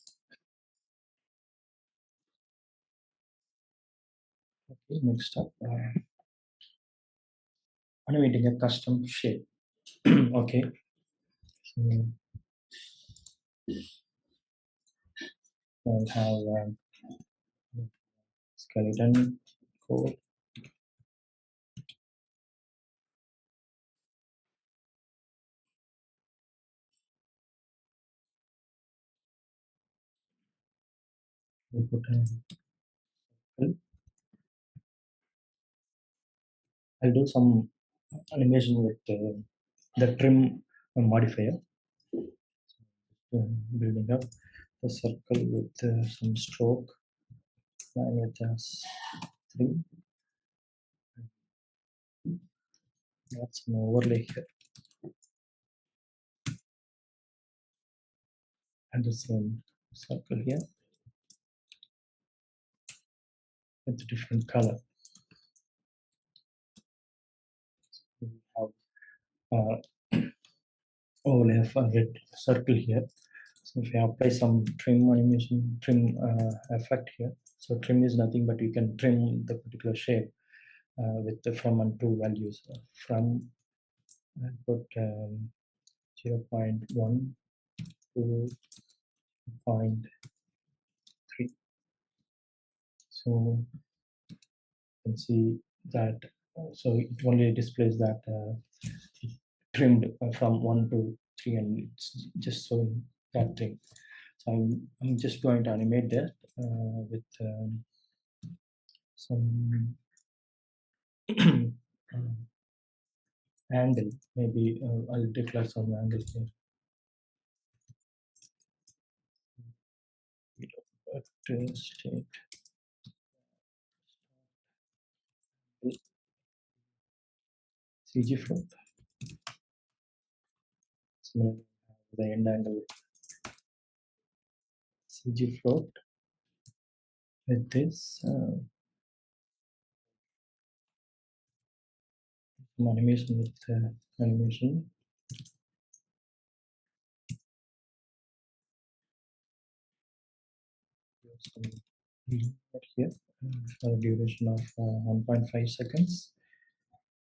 Okay, next up, animating a custom shape. Okay, so I'll have skeleton code. We'll put I'll do some animation with the trim modifier, building up the circle with some stroke. Line it as 3. That's an overlay here, and the same circle here with a different color. We have overlay of a red circle here. So if you apply some trim animation, trim effect here. So trim is nothing but you can trim the particular shape with the from and to values. From I put 0.1 to 0.3. So you can see that. So it only displays that trimmed from 1 to 3, and it's just showing that thing. So I'm just going to animate that with some angle. Maybe I'll declare some angle here. State CG float. So the end angle CG float with this animation with animation So we put here for a duration of 1.5 seconds,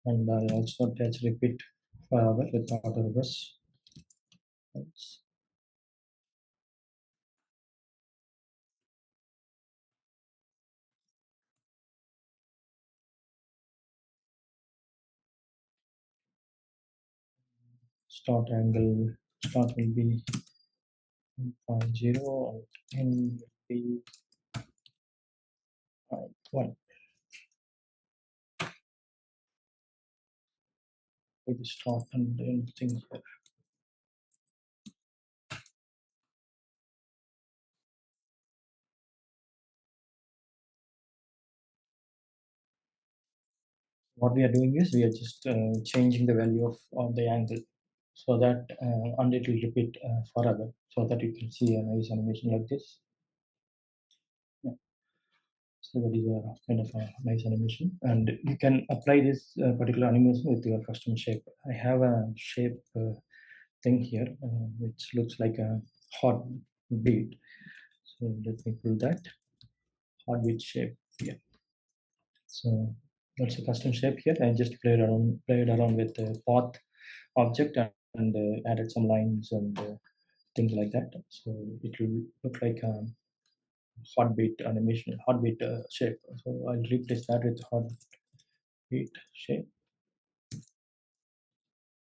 and I also attach repeat forever with auto reverse. Let's start angle. Start will be 0.0 and end will be 1. With the start and end thing here. What we are doing is we are just changing the value of the angle so that and it will repeat forever so that you can see a nice animation like this. Yeah. So that is a kind of a nice animation, and you can apply this particular animation with your custom shape. I have a shape thing here which looks like a hot beat. So let me pull that hot beat shape here. So that's a custom shape here. I just played around with the path object and added some lines and things like that. So it will look like a heartbeat animation, heartbeat shape. So I'll replace that with heartbeat shape.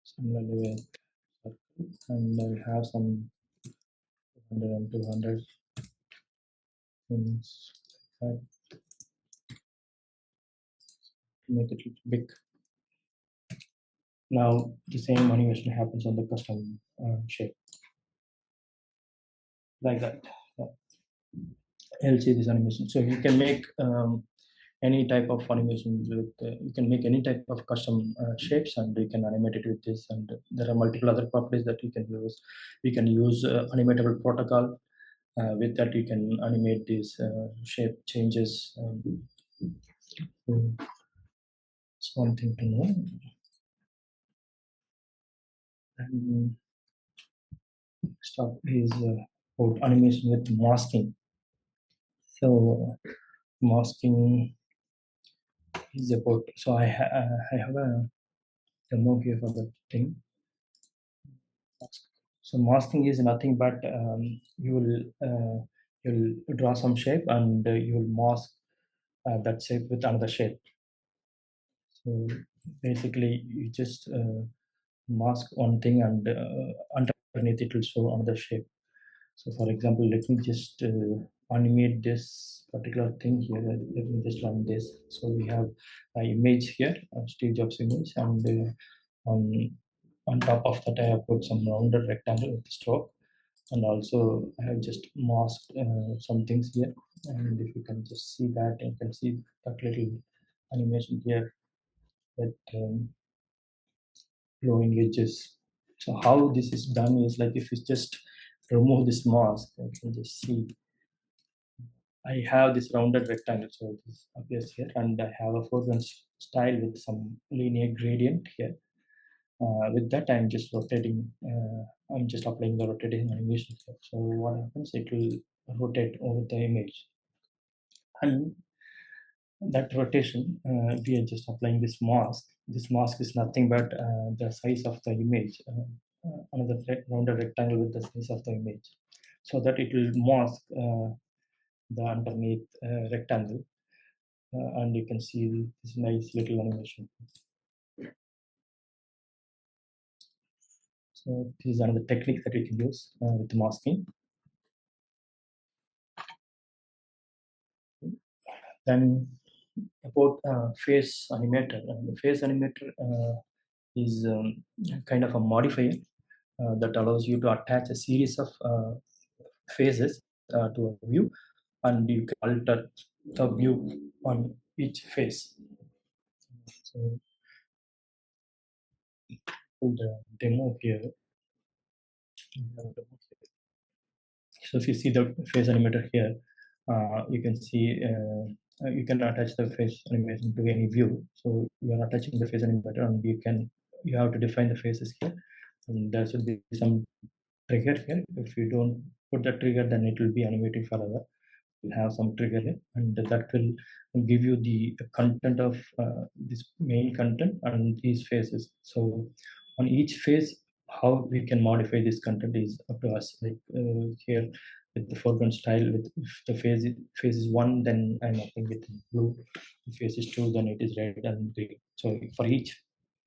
Similarly with circle, and I'll have some 200 and 200 things like that to make it look big. Now the same animation happens on the custom shape like that. I'll see this animation. So you can make any type of animation with you can make any type of custom shapes and you can animate it with this, and there are multiple other properties that you can use. We can use animatable protocol. With that you can animate these shape changes. So it's one thing to know. And stuff is about animation with masking. So masking is about, so I have a demo here for the thing. So masking is nothing but you'll draw some shape and you'll mask that shape with another shape. So basically, you just mask one thing and underneath it will show another shape. So for example, let me just animate this particular thing here. Let me just run this. So we have an image here, Steve Jobs image, and on on top of that, I have put some rounded rectangle with stroke, and also I have just masked some things here. And if you can just see that, you can see that little animation here with glowing edges. So how this is done is like if you just remove this mask, you can just see I have this rounded rectangle, so this appears here, and I have a foreground style with some linear gradient here. With that, I'm just rotating. I'm just applying the rotating animation here. So what happens? It will rotate over the image, and that rotation, we are just applying this mask. This mask is nothing but the size of the image. Another rounded rectangle with the size of the image, so that it will mask the underneath rectangle, and you can see this nice little animation. So this is another technique that we can use with masking. Then about face animator. The face animator is kind of a modifier that allows you to attach a series of faces to a view, and you can alter the view on each face. So for the demo here, so if you see the face animator here, you can see you can attach the face animation to any view. So you are attaching the face animator, and you have to define the faces here, and there should be some trigger here. If you don't put the trigger, then it will be animating forever. have some trigger here, and that will give you the content of this main content and these phases. So on each phase, how we can modify this content is up to us. Like here with the foreground style, with if the phase is one, then I'm upping it in blue. If phase is two, then it is red and green. So for each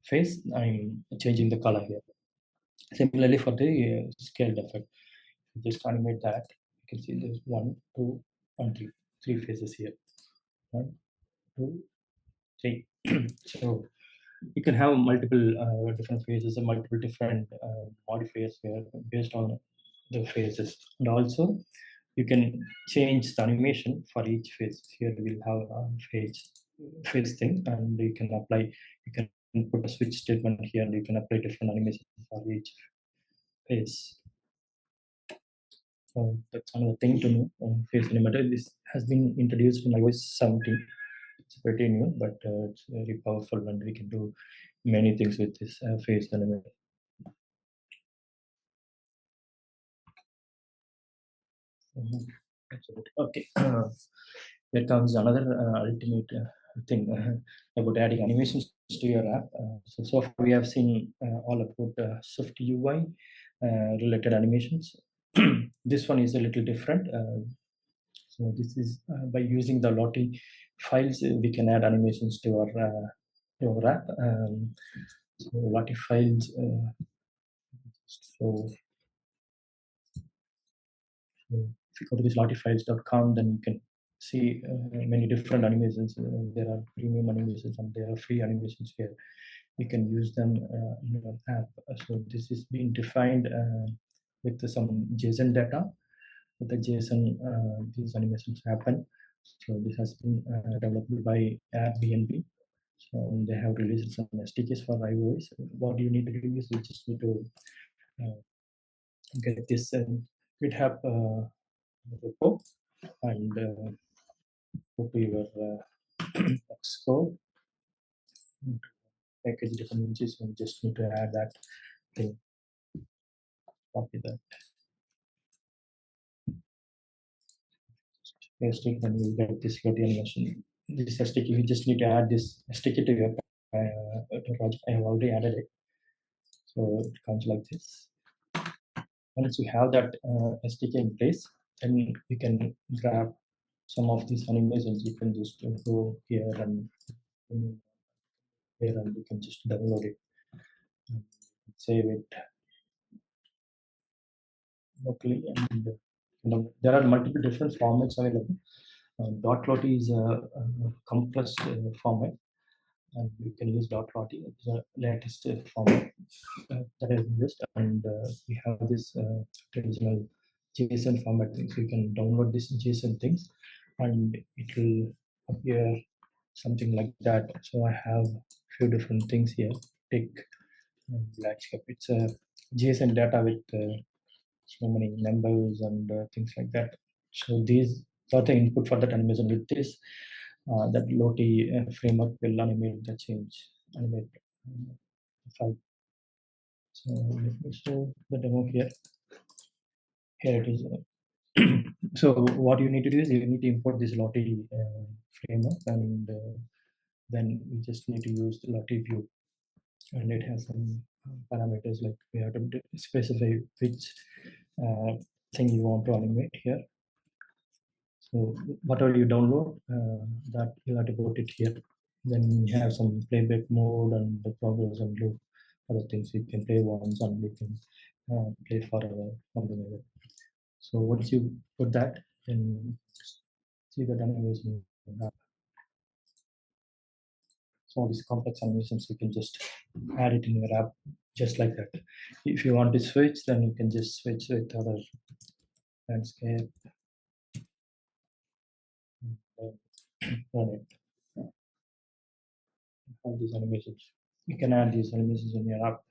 phase, I'm changing the color here. Similarly for the scaled effect, just animate that. You can see there's one, two, and three phases here. One, two, three. So you can have multiple different phases and multiple different modifiers here based on the phases, and also you can change the animation for each phase. Here we'll have a phase thing, and you can apply. You can put a switch statement here, and you can apply different animation for each phase. So that's another thing to know. Face animator. This has been introduced in iOS 17. It's pretty new, but it's very powerful, and we can do many things with this face animator. Mhm. Absolutely. Okay. Here comes another ultimate thing about adding animations to your app. So far we have seen all about SwiftUI related animations. This one is a little different. So this is by using the Lottie files, we can add animations to our app. So Lottie files. So So if you go to this lottifiles.com, then you can see many different animations. There are premium animations and there are free animations here. You can use them in your app. So this is being defined with some JSON data. With the JSON, these animations happen. So this has been developed by Airbnb. So they have released some SDKs for iOS. What you need to do is you just need to uh, get this GitHub repo and go to your Xcode package dependencies, and just need to add that thing, copy that, paste it, and you get this Lottie animation. This SDK, you just need to add this SDK to your project. I have already added it, so it comes like this. Once you have that SDK in place, then you can grab some of these animations. You can just go here and here, and you can just download it, and save it locally. And there are multiple different formats available. Lottie is a compressed format, and we can use Lottie. It's the latest format that is used, and we have this traditional JSON format things. You can download this JSON things, and it will appear something like that. So I have few different things here. Tick and landscape. It's a JSON data with so many numbers and things like that. So these are the input for that animation. With this, that Lottie framework will animate the change, animate file. So let me show the demo here. Here it is. So what you need to do is you need to import this Lottie framework, and then we just need to use the Lottie view, and it has some parameters like we have to specify which uh, thing you want to animate here. So whatever you download, that you have to put it here. Then you have some playback mode and the progress and loop, other things. You can play once and you can play forever, something like that. So once you put that, then see the animation. So all these complex animations, you can just add it in your app just like that. If you want to switch, then you can just switch with other landscape and run it. All these animations. You can add these animations in your app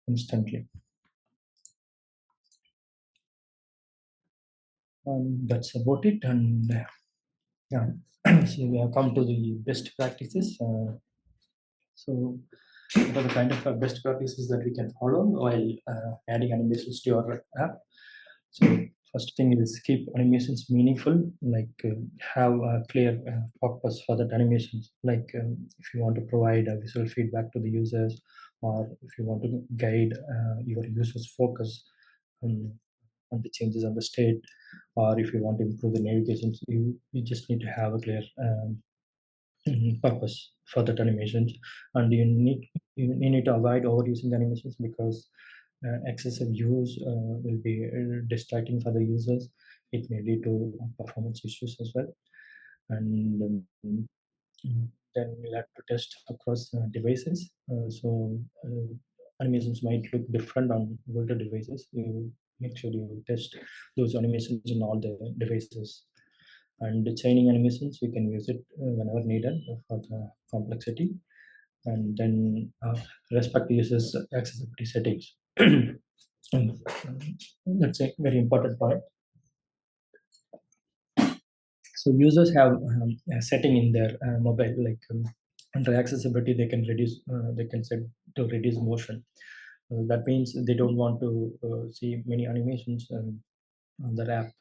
instantly. That's about it. And yeah, so we have come to the best practices. So what are the kind of best practices that we can follow while adding animations to your app? So First thing is keep animations meaningful, like have a clear purpose for that animations. Like if you want to provide a visual feedback to the users, or if you want to guide your users' focus on, on the changes on the state, or if you want to improve the navigation, you just need to have a clear purpose for that animations, and you need to avoid overusing the animations because excessive use will be distracting for the users. It may lead to performance issues as well, and then we'll have to test across devices. Animations might look different on older devices. You make sure you test those animations in all the devices. And the chaining animations, we can use it whenever needed for the complexity. And then respect users accessibility settings. Um, that's a very important point. So users have a setting in their mobile, like under accessibility, they can set to reduce motion. That means they don't want to see many animations on their app.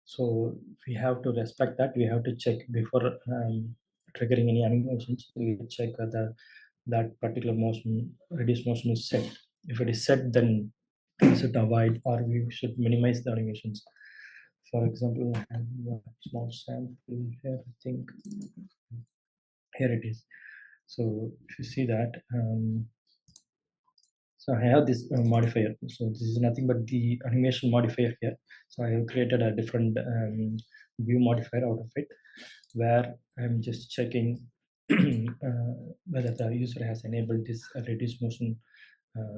So we have to respect that. We have to check before triggering any animations. We check whether that particular motion, reduce motion is set. If it is set, then we should avoid or we should minimize the animations. For example, I have a small sample here. I think here it is. So if you see that, so I have this modifier. So this is nothing but the animation modifier here. So I have created a different view modifier out of it, where I'm just checking whether the user has enabled this reduce motion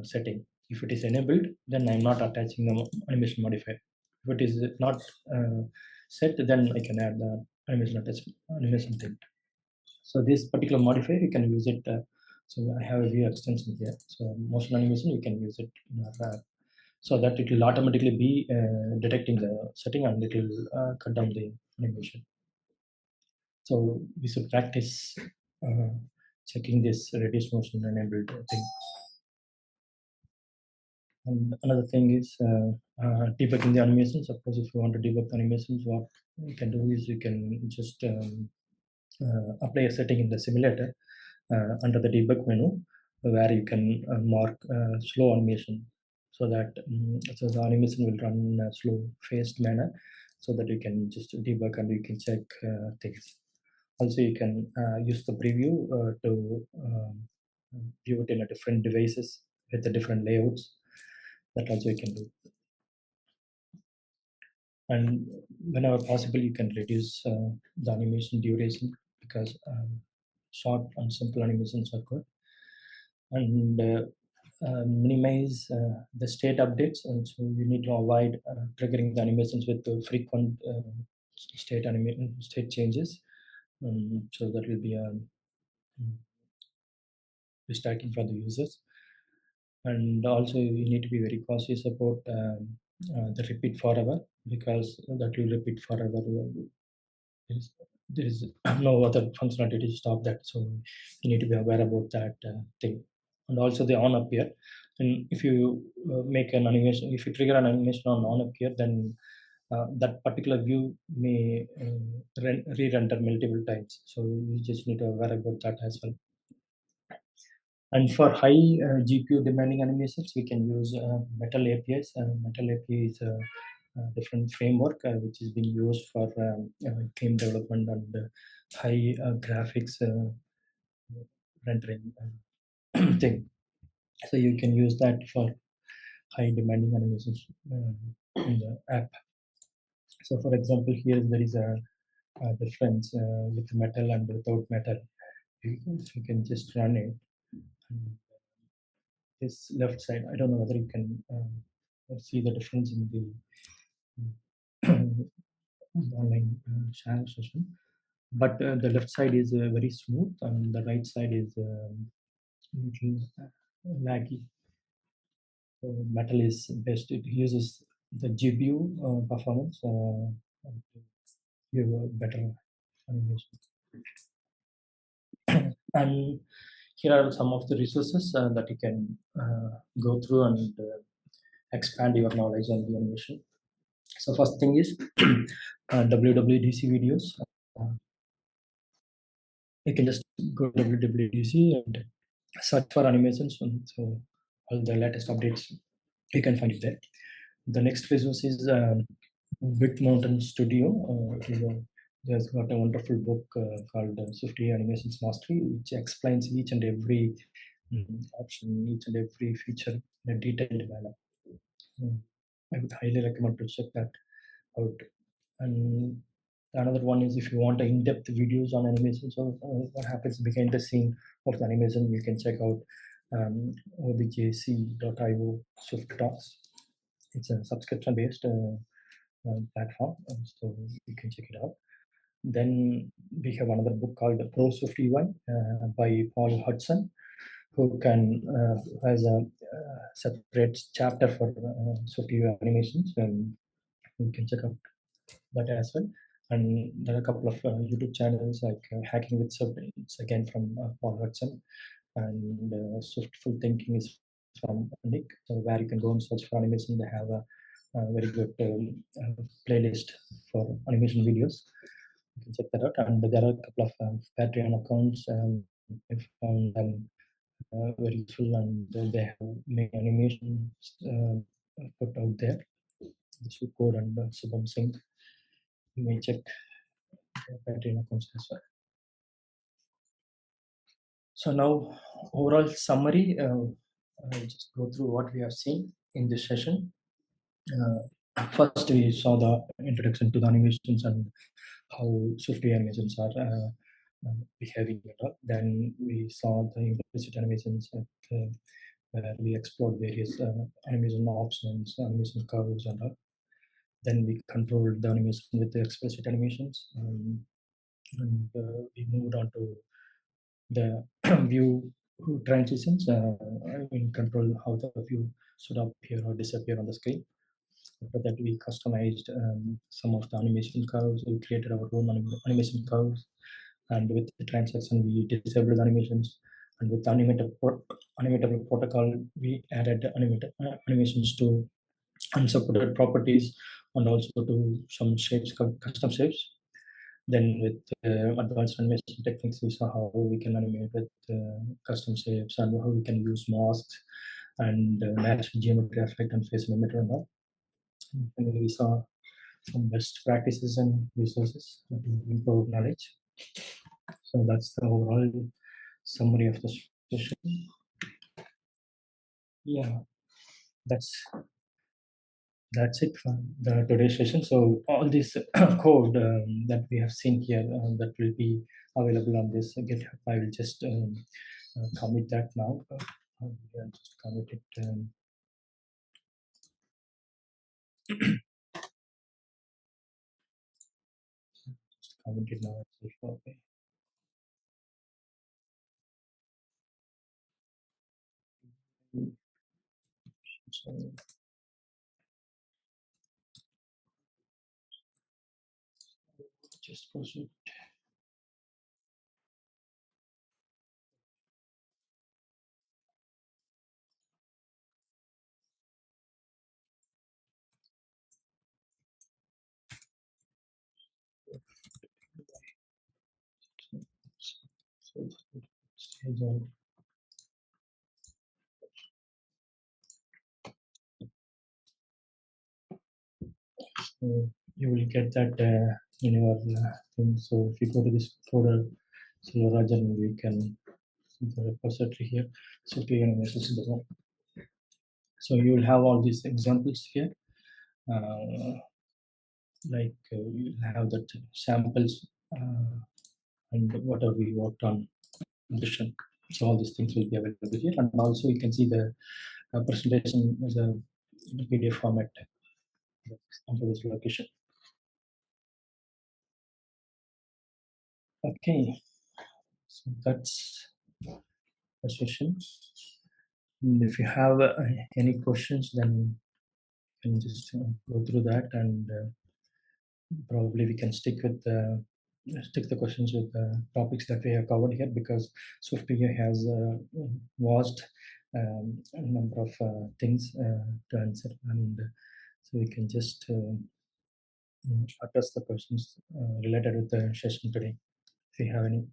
setting. If it is enabled, then I'm not attaching the animation modifier. If it is not set, then I can add the animation thing. So this particular modifier, you can use it. So I have a view extension here. So motion animation, you can use it in our so that it will automatically be detecting the setting and it will cut down the animation. So we should practice uh, checking this reduce motion enabled thing. And another thing is debugging the animation. Suppose if you want to debug the animations, what you can do is you can just apply a setting in the simulator under the debug menu where you can mark slow animation so that so the animation will run in a slow phased manner so that you can just debug and you can check things. Also, you can use the preview to view it in a different devices with the different layouts. That also you can do. And whenever possible, you can reduce the animation duration because short and simple animations are good. And minimize the state updates. And so you need to avoid triggering the animations with the frequent state changes. So that will be distracting for the users. And also you need to be very cautious about the repeat forever because that will repeat forever. There's, there's no other functionality to stop that. So you need to be aware about that thing. And also the on appear. And if you make an animation, if you trigger an animation on appear, then that particular view may re-render multiple times. So you just need to be aware about that as well. And for high GPU demanding animations, we can use Metal APIs. Metal API is a different framework which is being used for game development and high graphics rendering thing. So you can use that for high demanding animations in the app. So for example, here there is a difference with metal and without metal. You can just run it. This left side, I don't know whether you can see the difference in the online channel session. But the left side is very smooth and the right side is little laggy. So metal is best. It uses the GPU performance to give a better animation. And here are some of the resources that you can go through and expand your knowledge on the animation. So first thing is WWDC videos. Uh, you can just go to WWDC and search for animations. So all the latest updates you can find it there. The next resource is Big Mountain Studio. There's got a wonderful book called SwiftUI Animations Mastery, which explains each and every option, each and every feature in a detailed manner. Mm. I would highly recommend to check that out. And another one is if you want in-depth videos on animation, so what happens behind the scene of the animation, you can check out objc.io Swift Talks. It's a subscription-based platform, so you can check it out. Then we have another book called Pro Swift UI by Paul Hudson, who has a separate chapter for Swift UI animations, and you can check out that as well. And there are a couple of YouTube channels like Hacking with Swift. It's again from Paul Hudson, and Swiftful Thinking is from Nick. So where you can go and search for animation, they have a very good playlist for animation videos. You can check that out. And there are a couple of Patreon accounts. I found them very useful, and they have made animations put out there. The code and Subham Singh. You may check Patreon accounts as well. So now, overall summary. I'll just go through what we have seen in this session. First, we saw the introduction to the animations and how Swift animations are behaving. Then we saw the implicit animations where we explored various animation options, animation curves, and all. Then we controlled the animation with the explicit animations, and we moved on to the view transitions. Control how the view should appear or disappear on the screen. After that, we customized some of the animation curves. We created our own animation curves, and with the transaction, we disabled animations. And with the animatable protocol, we added animations to unsupported properties and also to some shapes, custom shapes. Then with advanced animation techniques, we saw how we can animate with custom shapes and how we can use masks and natural geometry effect and face limiter and all. And finally, we saw some best practices and resources to improve knowledge. So that's the overall summary of the session. Yeah, that's that's it for the today's session. So all this code that we have seen here that will be available on this GitHub. I will just commit that now. I'll just commit it. Just commit it now. Okay. So just proceed. So, stage on. So you will get that in your thing. So if you go to this folder, so Rajan, we can see the repository here. So so you will have all these examples here. You'll have that samples and whatever we worked on vision. So all these things will be available here, and also you can see the presentation as a PDF format onto this location. Okay, so that's the session. And if you have any questions, then you can just go through that, and probably we can stick the questions with the topics that we have covered here, because SwiftUI has a vast number of things to answer, and so we can just address the questions related with the session today, if you have any.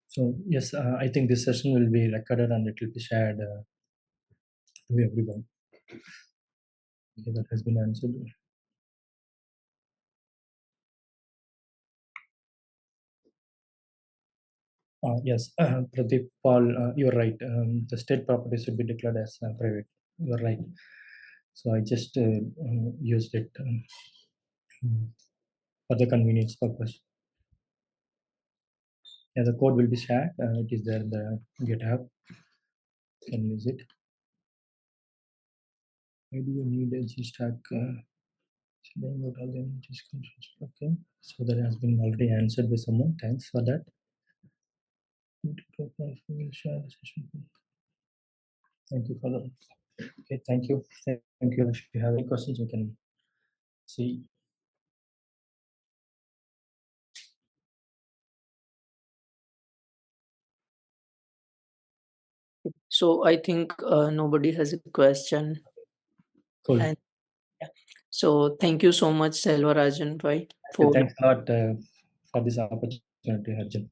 So yes, I think this session will be recorded and it will be shared to everyone. Okay, that has been answered. Yes, Pradeep, Paul, you're right. The state property should be declared as private. You're right. So I just used it for the convenience purpose. Yeah, the code will be shared. It is there in the GitHub. You can use it. Maybe you need a GStack. Laying out all the images controls. Okay, so that has been already answered by someone. Thanks for that. We will share the session. Thank you for that. Okay, thank you. Thank you. If you have any questions, you can see. So I think nobody has a question. Cool. And yeah. So thank you so much, Selvarajan, right? For Thanks a lot for this opportunity, Arjun.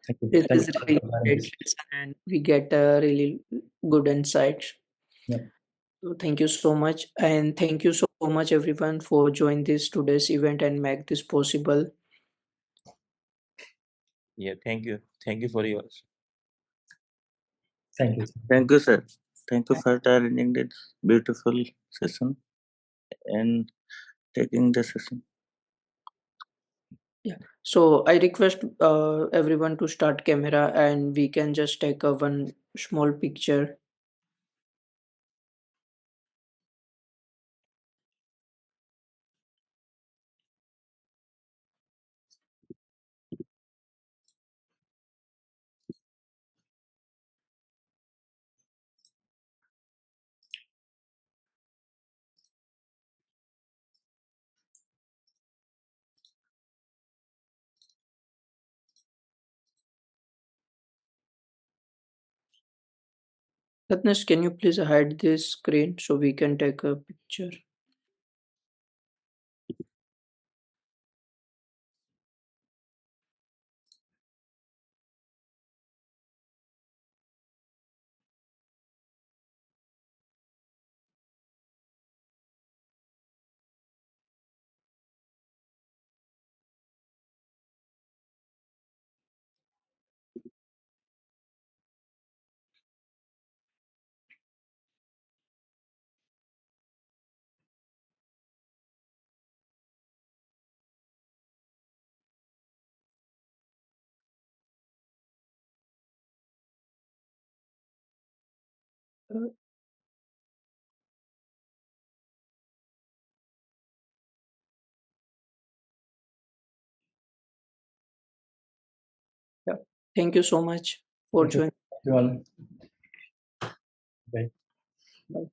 Thank you. this Thank is you really for planning great this. lesson and we get a really good insights. Yeah. So thank you so much. And thank you so much everyone for joining this today's event and make this possible. Yeah, thank you. Thank you for yours. Thank you. Thank you, sir. Thank you for arranging this beautiful session and taking the session. Yeah. So I request everyone to start camera and we can just take a one small picture. Ratnesh, can you please hide this screen so we can take a picture? Uh, yeah. Thank you so much for Thank you, joining. everyone. Bye. Bye.